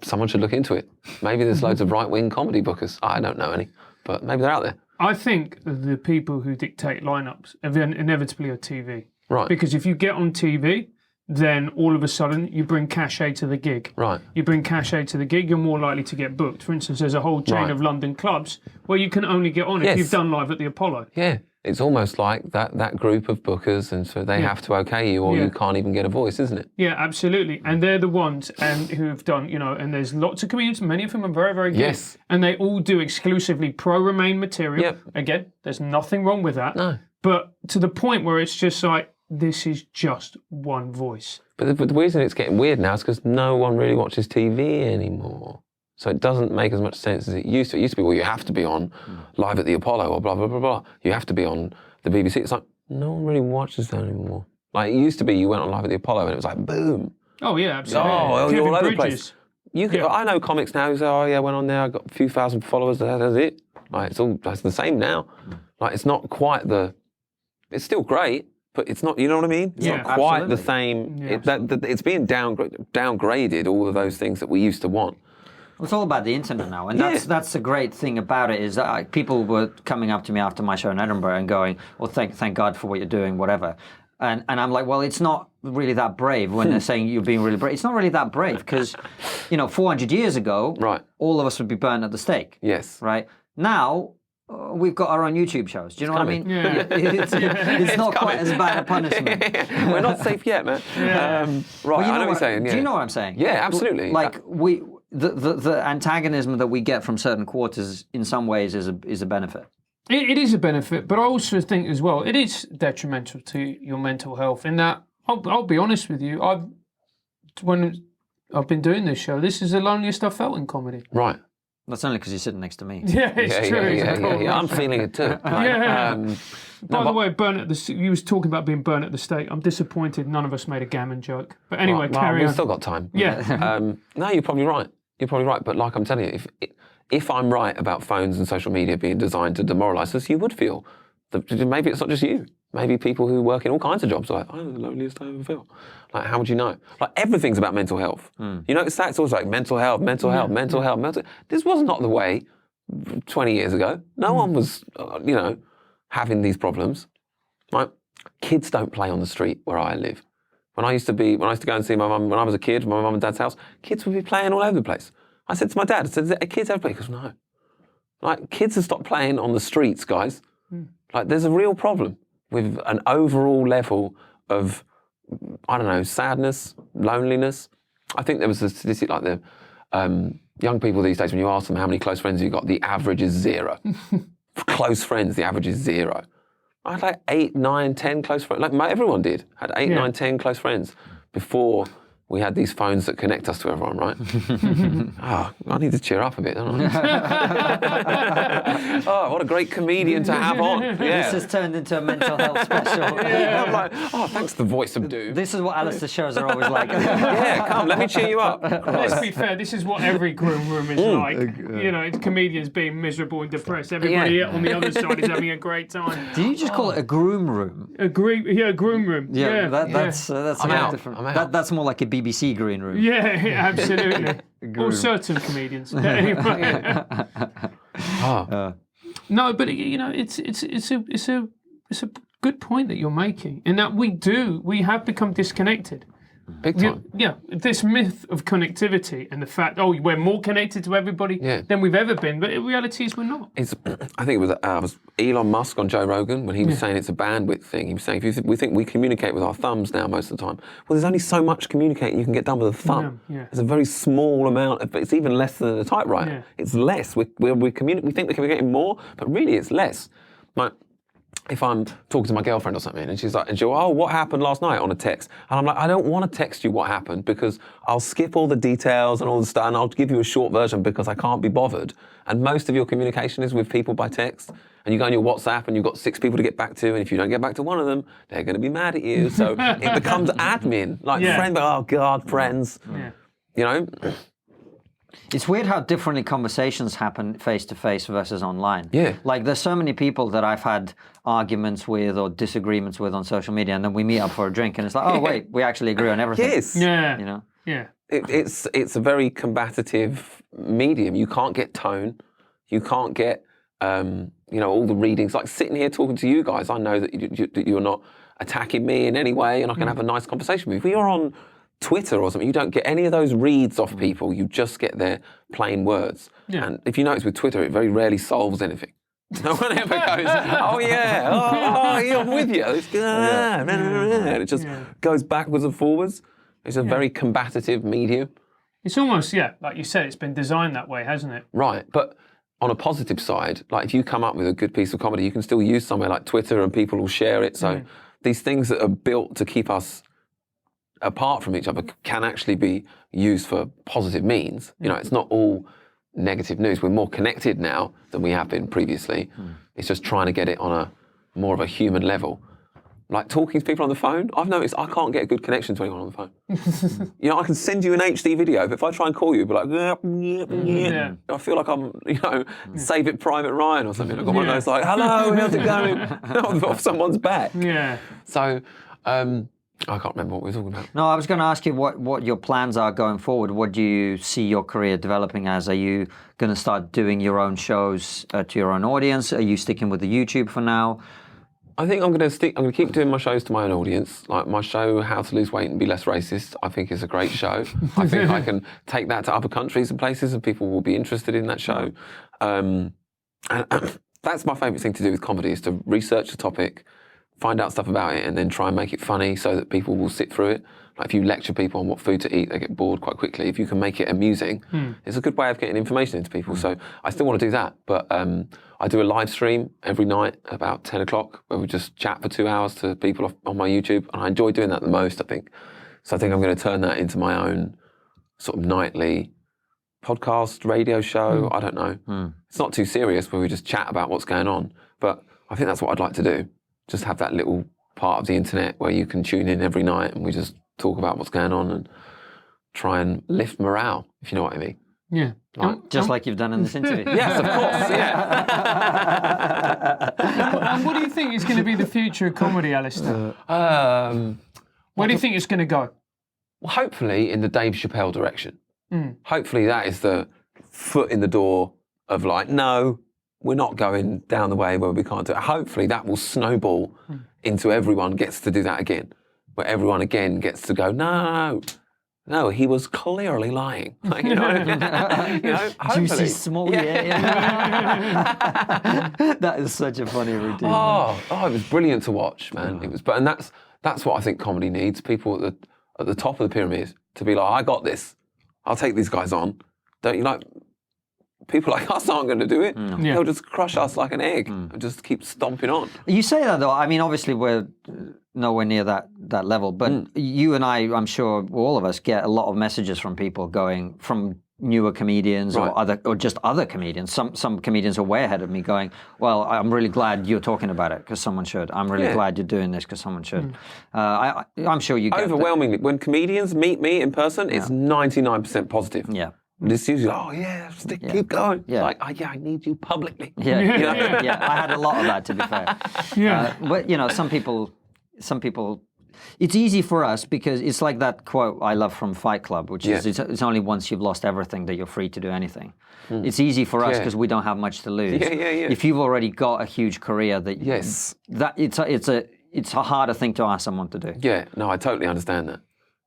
someone should look into it. Maybe there's loads of right-wing comedy bookers. I don't know any, but maybe they're out there. I think the people who dictate lineups inevitably are TV. Right. Because if you get on TV, then all of a sudden you bring cachet to the gig. Right. You bring cachet to the gig, you're more likely to get booked. For instance, there's a whole chain of London clubs where you can only get on if you've done live at the Apollo. Yeah. It's almost like that group of bookers, and so they have to okay you or you can't even get a voice, isn't it? Yeah, absolutely. And they're the ones who have done, and there's lots of comedians, many of them are very, very good. Yes. And they all do exclusively pro-Remain material. Yep. Again, there's nothing wrong with that. No. But to the point where it's just like, this is just one voice. But the reason it's getting weird now is because no one really watches TV anymore. So it doesn't make as much sense as it used to. It used to be, well, you have to be on live at the Apollo or blah, blah, blah, blah. You have to be on the BBC. It's like, no one really watches that anymore. Like, it used to be you went on live at the Apollo and it was like, boom. Oh, yeah, absolutely. Oh, you're all over the place. Bridges. I know comics now who say, oh, yeah, I went on there, I got a few thousand followers, that's it. Like, that's the same now. Like, it's not quite it's still great, but it's not, you know what I mean? It's not quite the same. Yeah, it's being downgraded, all of those things that we used to want. It's all about the internet now, and that's the great thing about it is that people were coming up to me after my show in Edinburgh and going, well, thank God for what you're doing, whatever. And I'm like, well, it's not really that brave when they're saying you're being really brave. It's not really that brave because, 400 years ago, all of us would be burned at the stake. Yes. Right? Now, we've got our own YouTube shows. Do you know what I mean? Yeah. It's not quite as bad a punishment. We're not safe yet, man. Right, I know what you're saying. Yeah. Do you know what I'm saying? Yeah, absolutely. Like, the antagonism that we get from certain quarters in some ways is a benefit. It is a benefit, but I also think as well, it is detrimental to your mental health in that, I'll be honest with you, when I've been doing this show, this is the loneliest I've felt in comedy. Right. That's only because you're sitting next to me. Yeah, it's true. Yeah. I'm feeling it too. By the way, you was talking about being burnt at the stake. I'm disappointed none of us made a gammon joke. But anyway, carry on. We've still got time. Yeah. No, you're probably right. But like I'm telling you, if I'm right about phones and social media being designed to demoralise us, you would feel that maybe it's not just you. Maybe people who work in all kinds of jobs are like, I'm the loneliest I ever feel. Like, how would you know? Like, everything's about mental health. You notice that? It's always like mental health. This was not the way 20 years ago. No one was, having these problems. Like, kids don't play on the street where I live. When I used to go and see my mum, when I was a kid, my mum and dad's house, kids would be playing all over the place. I said to my dad, kids ever play? He goes, no. Like, kids have stopped playing on the streets, guys. Like, there's a real problem with an overall level of, sadness, loneliness. I think there was a statistic like the young people these days, when you ask them how many close friends you got, the average is 0. For close friends, the average is 0. I had like 8, 9, 10 close friends. Like everyone did. Had 8, 9, 10 close friends before we had these phones that connect us to everyone, right? I need to cheer up a bit, don't I? Oh, what a great comedian to have on. Yeah. This has turned into a mental health special. I'm like, thanks to the voice of doom. This is what Alistair shows are always like. Yeah, come, let me cheer you up. Let's be fair, this is what every groom room is like. You know, it's comedians being miserable and depressed. Everybody on the other side is having a great time. Do you just call it a groom room? A groom room. Yeah, that's different. That's more like a BBC green room. Yeah, absolutely. Or certain comedians. Anyway. No, but you know, it's a good point that you're making, in that we have become disconnected. Big time. Yeah, this myth of connectivity and the fact, we're more connected to everybody than we've ever been, but in reality is we're not. I think it was Elon Musk on Joe Rogan when he was saying it's a bandwidth thing. He was saying, we think we communicate with our thumbs now most of the time. Well, there's only so much communicating you can get done with a thumb. There's a very small amount, it's even less than a typewriter. It's less. We think we're communicating more, but really it's less. Like, if I'm talking to my girlfriend or something, and she'll what happened last night on a text? And I'm like, I don't want to text you what happened, because I'll skip all the details and all the stuff, and I'll give you a short version because I can't be bothered. And most of your communication is with people by text, and you go on your WhatsApp and you've got 6 people to get back to, and if you don't get back to one of them, they're going to be mad at you. So it becomes admin, friend, oh God, friends. You know? It's weird how differently conversations happen face-to-face versus online. Yeah. Like, there's so many people that I've had arguments with or disagreements with on social media, and then we meet up for a drink, and it's like, wait, we actually agree on everything. Yes. Yeah. You know? Yeah. It's a very combative medium. You can't get tone. You can't get, all the readings. Like, sitting here talking to you guys, I know that you're not attacking me in any way, and I can have a nice conversation with you. If you're on Twitter or something, you don't get any of those reads off people. You just get their plain words. Yeah. And if you notice with Twitter, it very rarely solves anything. No one ever goes, I'm with you. And it just goes backwards and forwards. It's a very combative medium. It's almost, like you said, it's been designed that way, hasn't it? Right, but on a positive side, like if you come up with a good piece of comedy, you can still use somewhere like Twitter and people will share it. So these things that are built to keep us apart from each other can actually be used for positive means. You know, it's not all negative news. We're more connected now than we have been previously. It's just trying to get it on a more of a human level. Like talking to people on the phone, I've noticed I can't get a good connection to anyone on the phone. You know, I can send you an HD video, but if I try and call you, it'll be like, I feel like I'm, Save It Private Ryan or something. I've got one of those like, hello, how's it going? Off someone's back. Yeah. So, I can't remember what we were talking about. No, I was going to ask you what your plans are going forward. What do you see your career developing as? Are you going to start doing your own shows to your own audience? Are you sticking with the YouTube for now? I think I'm going to keep doing my shows to my own audience. Like my show, How to Lose Weight and Be Less Racist, I think is a great show. I think I can take that to other countries and places, and people will be interested in that show. And that's my favourite thing to do with comedy, is to research a topic, find out stuff about it, and then try and make it funny so that people will sit through it. Like if you lecture people on what food to eat, they get bored quite quickly. If you can make it amusing, it's a good way of getting information into people. So I still want to do that, but I do a live stream every night about 10 o'clock where we just chat for 2 hours to people on my YouTube, and I enjoy doing that the most, I think. So I think I'm going to turn that into my own sort of nightly podcast, radio show. I don't know. It's not too serious where we just chat about what's going on, but I think that's what I'd like to do. Just have that little part of the internet where you can tune in every night and we just talk about what's going on and try and lift morale, if you know what I mean. Yeah. Like you've done in this interview. Yes, of course, And what do you think is going to be the future of comedy, Alistair? Where do you think it's going to go? Well, hopefully in the Dave Chappelle direction. Hopefully that is the foot in the door of like, no, we're not going down the way where we can't do it. Hopefully that will snowball into everyone gets to do that again, where everyone again gets to go, no, he was clearly lying. Like, hopefully. Juicy small, That is such a funny routine. Oh, it was brilliant to watch, man. It was, and that's what I think comedy needs. People at the top of the pyramid to be like, I got this. I'll take these guys on. Don't you like? People like us aren't going to do it. They'll just crush us like an egg and just keep stomping on. You say that though. I mean, obviously we're nowhere near that level, but you and I'm sure all of us get a lot of messages from people from newer comedians or just other comedians. Some comedians are way ahead of me going, well, I'm really glad you're talking about it because someone should. I'm really glad you're doing this because someone should. I'm sure you get overwhelmingly when comedians meet me in person, it's 99% positive. Yeah. It's usually, keep going. Yeah. Like, I need you publicly. Yeah. I had a lot of that, to be fair. But some people, it's easy for us because it's like that quote I love from Fight Club, which is it's only once you've lost everything that you're free to do anything. It's easy for us because we don't have much to lose. If you've already got a huge career, it's a harder thing to ask someone to do. Yeah, no, I totally understand that.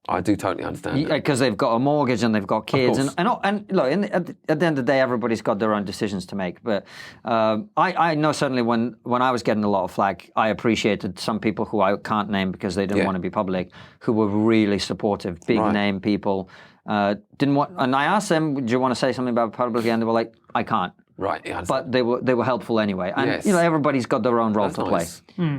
I do totally understand that. Because they've got a mortgage and they've got kids. And look, at the end of the day, everybody's got their own decisions to make. But I know certainly when I was getting a lot of flack, I appreciated some people who I can't name because they didn't want to be public, who were really supportive, big name people. Didn't want, and I asked them, do you want to say something about it publicly? And they were like, I can't. Right, yeah. But they were helpful anyway. And everybody's got their own role to play.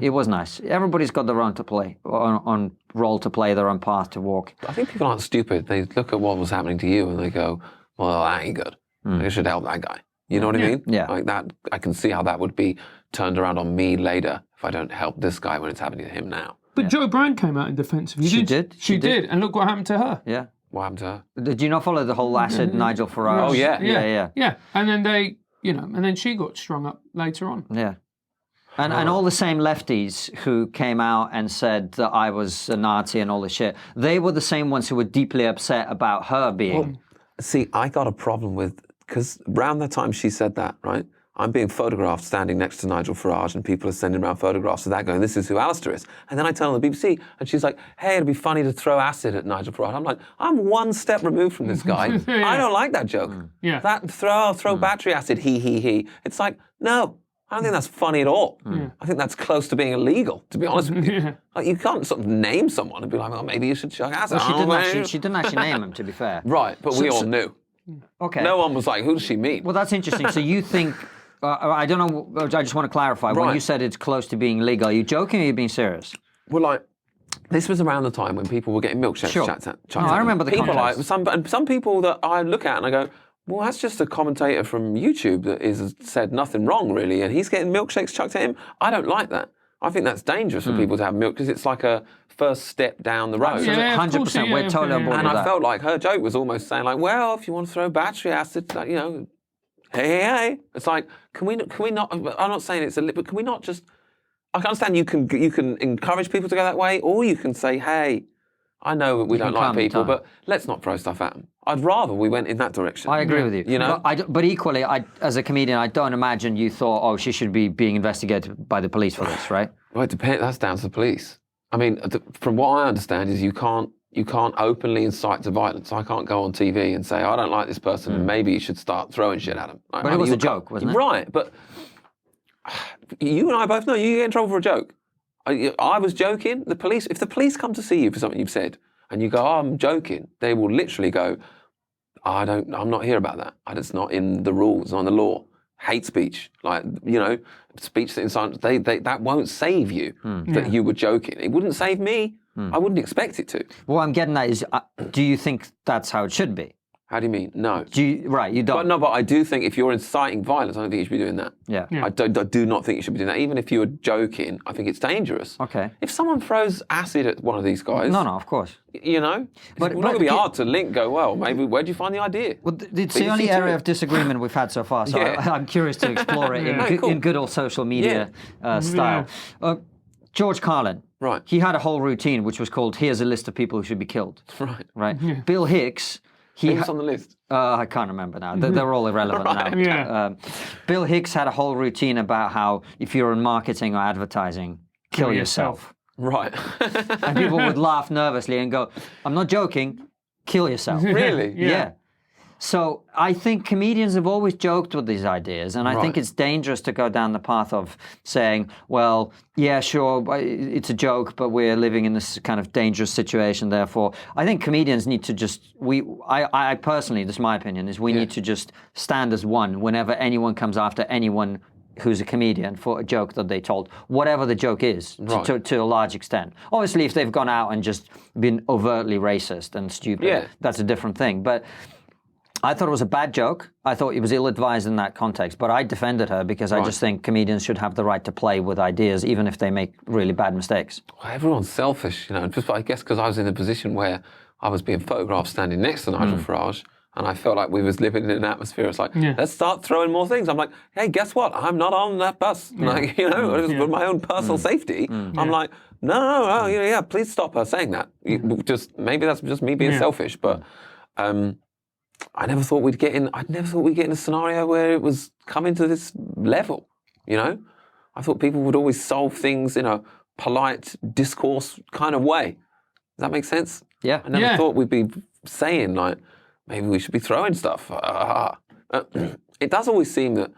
It was nice. Everybody's got their own to play, on role to play, their own path to walk. I think people aren't stupid. They look at what was happening to you and they go, well, that ain't good. I should help that guy. You know what I mean? Yeah. Like that, I can see how that would be turned around on me later if I don't help this guy when it's happening to him now. But Jo Brand came out in defence of you. She did. She did. And look what happened to her. Yeah. What happened to her? Did you not follow the whole acid Nigel Farage? Oh, yeah. Yeah. And then and then she got strung up later on. Yeah. And all the same lefties who came out and said that I was a Nazi and all this shit, they were the same ones who were deeply upset about her being... Well, see, I got a problem with... Because around the time she said that, right, I'm being photographed standing next to Nigel Farage and people are sending around photographs of that going, this is who Alistair is. And then I tell on the BBC and she's like, hey, it'd be funny to throw acid at Nigel Farage. I'm like, I'm one step removed from this guy. I don't like that joke. Yeah. That throw battery acid, he. It's like, no. I don't think that's funny at all. I think that's close to being illegal, to be honest with you. Like, you can't sort of name someone and be like, well, maybe you should chuck acid. Well, she didn't actually name him, to be fair. Right, but we all knew. Okay. No one was like, who does she mean? Well, that's interesting. So you think, I don't know, I just want to clarify. When you said it's close to being legal, are you joking or are you being serious? Well, like, this was around the time when people were getting milkshakes chucked at them. I remember the people context. Some people that I look at and I go, well, that's just a commentator from YouTube that has said nothing wrong, really, and he's getting milkshakes chucked at him. I don't like that. I think that's dangerous for people to have milk because it's like a first step down the road. Yeah, 100%. We're totally on board with that. And I felt like her joke was almost saying, like, well, if you want to throw battery acid, like, hey. It's like, can we not? I'm not saying it's but can we not just? I can understand you can encourage people to go that way, or you can say, hey, I know we don't like people, but let's not throw stuff at them. I'd rather we went in that direction. I agree with you. You know, but equally, as a comedian, I don't imagine you thought, oh, she should be being investigated by the police for this, right? Well, it depends. That's down to the police. I mean, from what I understand, is you can't openly incite to violence. I can't go on TV and say I don't like this person, and maybe you should start throwing shit at them. But it was a joke, wasn't it? Right, but you and I both know you get in trouble for a joke. I was joking. If the police come to see you for something you've said, and you go, oh, I'm joking, they will literally go, I'm not here about that. It's not in the rules, not in the law. Hate speech, speech that incites, that won't save you, that you were joking. It wouldn't save me. I wouldn't expect it to. What I'm getting at is, do you think that's how it should be? How do you mean? No. You don't. But I do think if you're inciting violence, I don't think you should be doing that. Yeah. I do not think you should be doing that. Even if you were joking, I think it's dangerous. Okay. If someone throws acid at one of these guys... No, of course. But it's not going to be hard to link, well, maybe where'd you find the idea? Well, it's the only area of disagreement we've had so far, so I'm curious to explore it in good old social media style. George Carlin. Right. He had a whole routine which was called, here's a list of people who should be killed. Right. Yeah. Bill Hicks... Who's on the list? I can't remember now. They're all irrelevant now. Yeah. Bill Hicks had a whole routine about how if you're in marketing or advertising, kill yourself. Right. And people would laugh nervously and go, I'm not joking, kill yourself. Really? Yeah. So I think comedians have always joked with these ideas, and I think it's dangerous to go down the path of saying, well, yeah, sure, it's a joke, but we're living in this kind of dangerous situation, therefore. I think comedians need to just, I personally, this is my opinion, is we need to just stand as one whenever anyone comes after anyone who's a comedian for a joke that they told, whatever the joke is, to a large extent. Obviously, if they've gone out and just been overtly racist and stupid, that's a different thing. But I thought it was a bad joke. I thought it was ill-advised in that context. But I defended her because I just think comedians should have the right to play with ideas, even if they make really bad mistakes. Well, everyone's selfish, just I guess because I was in a position where I was being photographed standing next to Nigel Farage, and I felt like we was living in an atmosphere. It's like, let's start throwing more things. I'm like, hey, guess what? I'm not on that bus. Like, for my own personal safety. I'm like, no, please stop her saying that. Maybe that's just me being selfish, but I never thought we'd get in. I'd never thought we'd get in a scenario where it was coming to this level. I thought people would always solve things in a polite discourse kind of way. Does that make sense? Yeah. I never thought we'd be saying like, maybe we should be throwing stuff. It does always seem that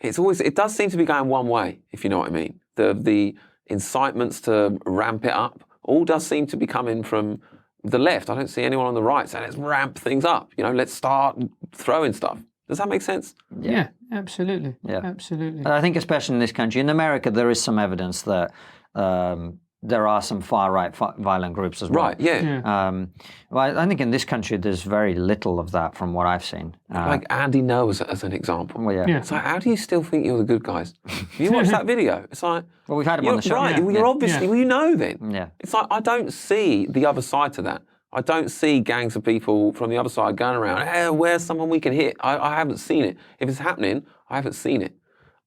it does seem to be going one way, if you know what I mean. The incitements to ramp it up all does seem to be coming from the left. I don't see anyone on the right saying let's ramp things up. Let's start throwing stuff. Does that make sense? Yeah, absolutely. Yeah, absolutely. I think especially in this country, in America, there is some evidence that there are some far-right violent groups as well. Right, yeah. Well, I think in this country there's very little of that from what I've seen. Like Andy Ngo as an example. Well, yeah. It's like, how do you still think you're the good guys? You watch that video, it's like... Well, we've had him on the show. Right, you're obviously... Well, you know then. Yeah. It's like, I don't see the other side to that. I don't see gangs of people from the other side going around, hey, where's someone we can hit? I haven't seen it. If it's happening, I haven't seen it.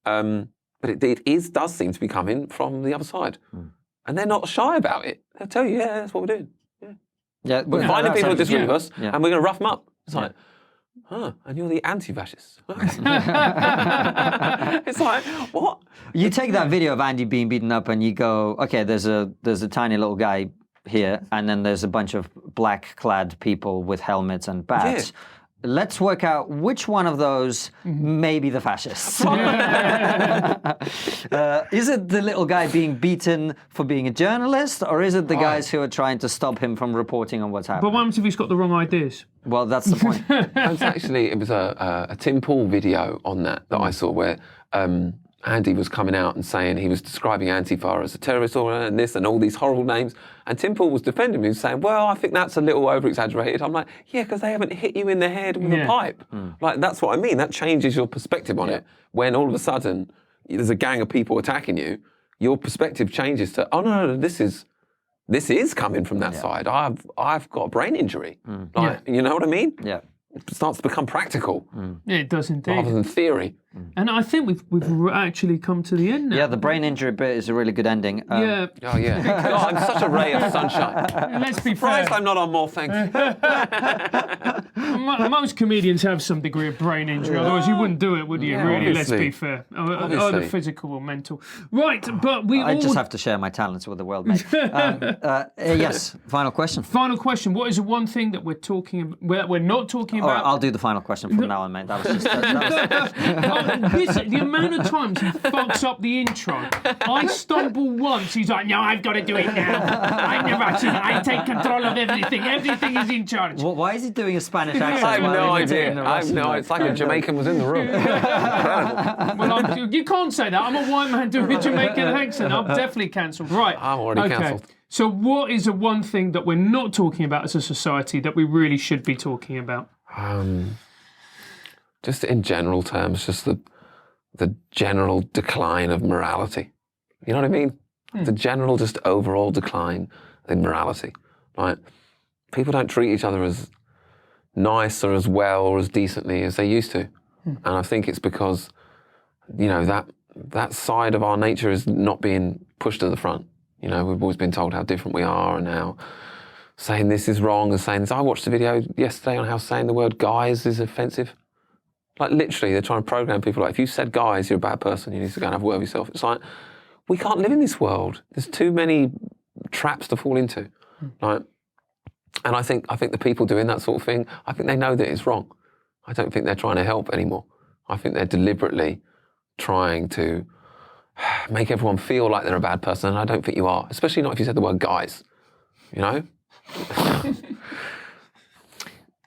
But it does seem to be coming from the other side. And they're not shy about it. They'll tell you, that's what we're doing. Yeah, we're finding people who disagree with us, and we're going to rough them up. It's like, and you're the anti-fascist. It's like, what? You take that video of Andy being beaten up and you go, okay, there's a tiny little guy here, and then there's a bunch of black-clad people with helmets and bats. Yeah. Let's work out which one of those may be the fascists. Is it the little guy being beaten for being a journalist, or is it the guys who are trying to stop him from reporting on what's happening? But what happens if he's got the wrong ideas? Well, that's the point. It was a Tim Pool video on that I saw where Andy was coming out and saying he was describing Antifa as a terrorist and this and all these horrible names. And Tim Pool was defending me, saying, well, I think that's a little over-exaggerated. I'm like, yeah, because they haven't hit you in the head with a pipe. Like, that's what I mean. That changes your perspective on it. When all of a sudden there's a gang of people attacking you, your perspective changes to, oh, no, this is coming from that side. I've got a brain injury. Like, you know what I mean? Yeah. It starts to become practical. Yeah, it does indeed. Rather than theory. And I think we've actually come to the end now. Yeah, the brain injury bit is a really good ending. Yeah. Oh, yeah. God, I'm such a ray of sunshine. Let's be surprised fair. I'm not on more things. Most comedians have some degree of brain injury, otherwise you wouldn't do it, would you? Really, obviously. Let's be fair. Either physical or mental. Right, but I just have to share my talents with the world, mate. Yes, final question. Final question. What is the one thing that we're not talking All about? right, I'll do the final question from now on, mate. That was just... The amount of times he fucks up the intro. I stumble once, he's like, no, I've got to do it now. I take control of everything. Everything is in charge. Well, why is he doing a Spanish accent? I have no idea. It's like a Jamaican was in the room. Well, you can't say that. I'm a white man doing a Jamaican accent. I'm definitely cancelled. Right. I'm already cancelled. So what is the one thing that we're not talking about as a society that we really should be talking about? Just in general terms, just the general decline of morality. You know what I mean? The general, just overall decline in morality. Like, people don't treat each other as nice or as well or as decently as they used to. And I think it's because, that side of our nature is not being pushed to the front. We've always been told how different we are and how saying this is wrong and saying this. I watched a video yesterday on how saying the word guys is offensive. Like, literally, they're trying to program people like, if you said guys, you're a bad person, you need to go and have a word with yourself. It's like, we can't live in this world. There's too many traps to fall into. Like, And I think the people doing that sort of thing, I think they know that it's wrong. I don't think they're trying to help anymore. I think they're deliberately trying to make everyone feel like they're a bad person, and I don't think you are, especially not if you said the word guys, you know?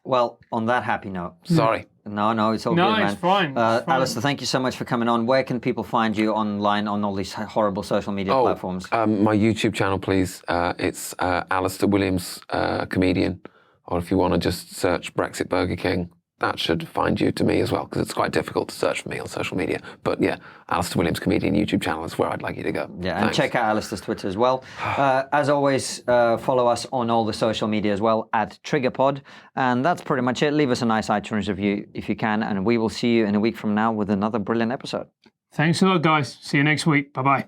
Well, on that happy note. Sorry. No, it's all good, man. No, it's fine. It's fine. Alistair, thank you so much for coming on. Where can people find you online on all these horrible social media platforms? My YouTube channel, please. It's Alistair Williams, comedian. Or if you want to just search Brexit Burger King, that should find you to me as well, because it's quite difficult to search for me on social media. But yeah, Alistair Williams Comedian YouTube channel is where I'd like you to go. Yeah, and check out Alistair's Twitter as well. As always, follow us on all the social media as well, at TriggerPod. And that's pretty much it. Leave us a nice iTunes review if you can, and we will see you in a week from now with another brilliant episode. Thanks a lot, guys. See you next week. Bye-bye.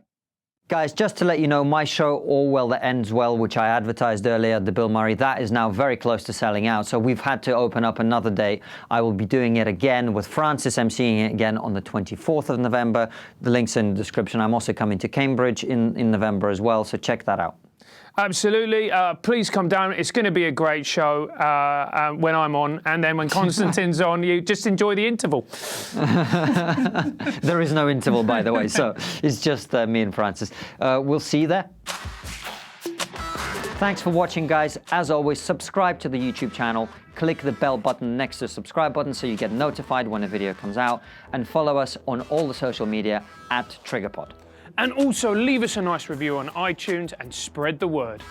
Guys, just to let you know, my show, Orwell That Ends Well, which I advertised earlier, the Bill Murray, that is now very close to selling out. So we've had to open up another date. I will be doing it again with Francis emceeing it again on the 24th of November. The link's in the description. I'm also coming to Cambridge in November as well, so check that out. Absolutely. Please come down. It's going to be a great show when I'm on. And then when Konstantin's on, you just enjoy the interval. There is no interval, by the way, so it's just me and Francis. We'll see you there. Thanks for watching, guys. As always, subscribe to the YouTube channel. Click the bell button next to the subscribe button so you get notified when a video comes out. And follow us on all the social media at TriggerPod. And also leave us a nice review on iTunes and spread the word.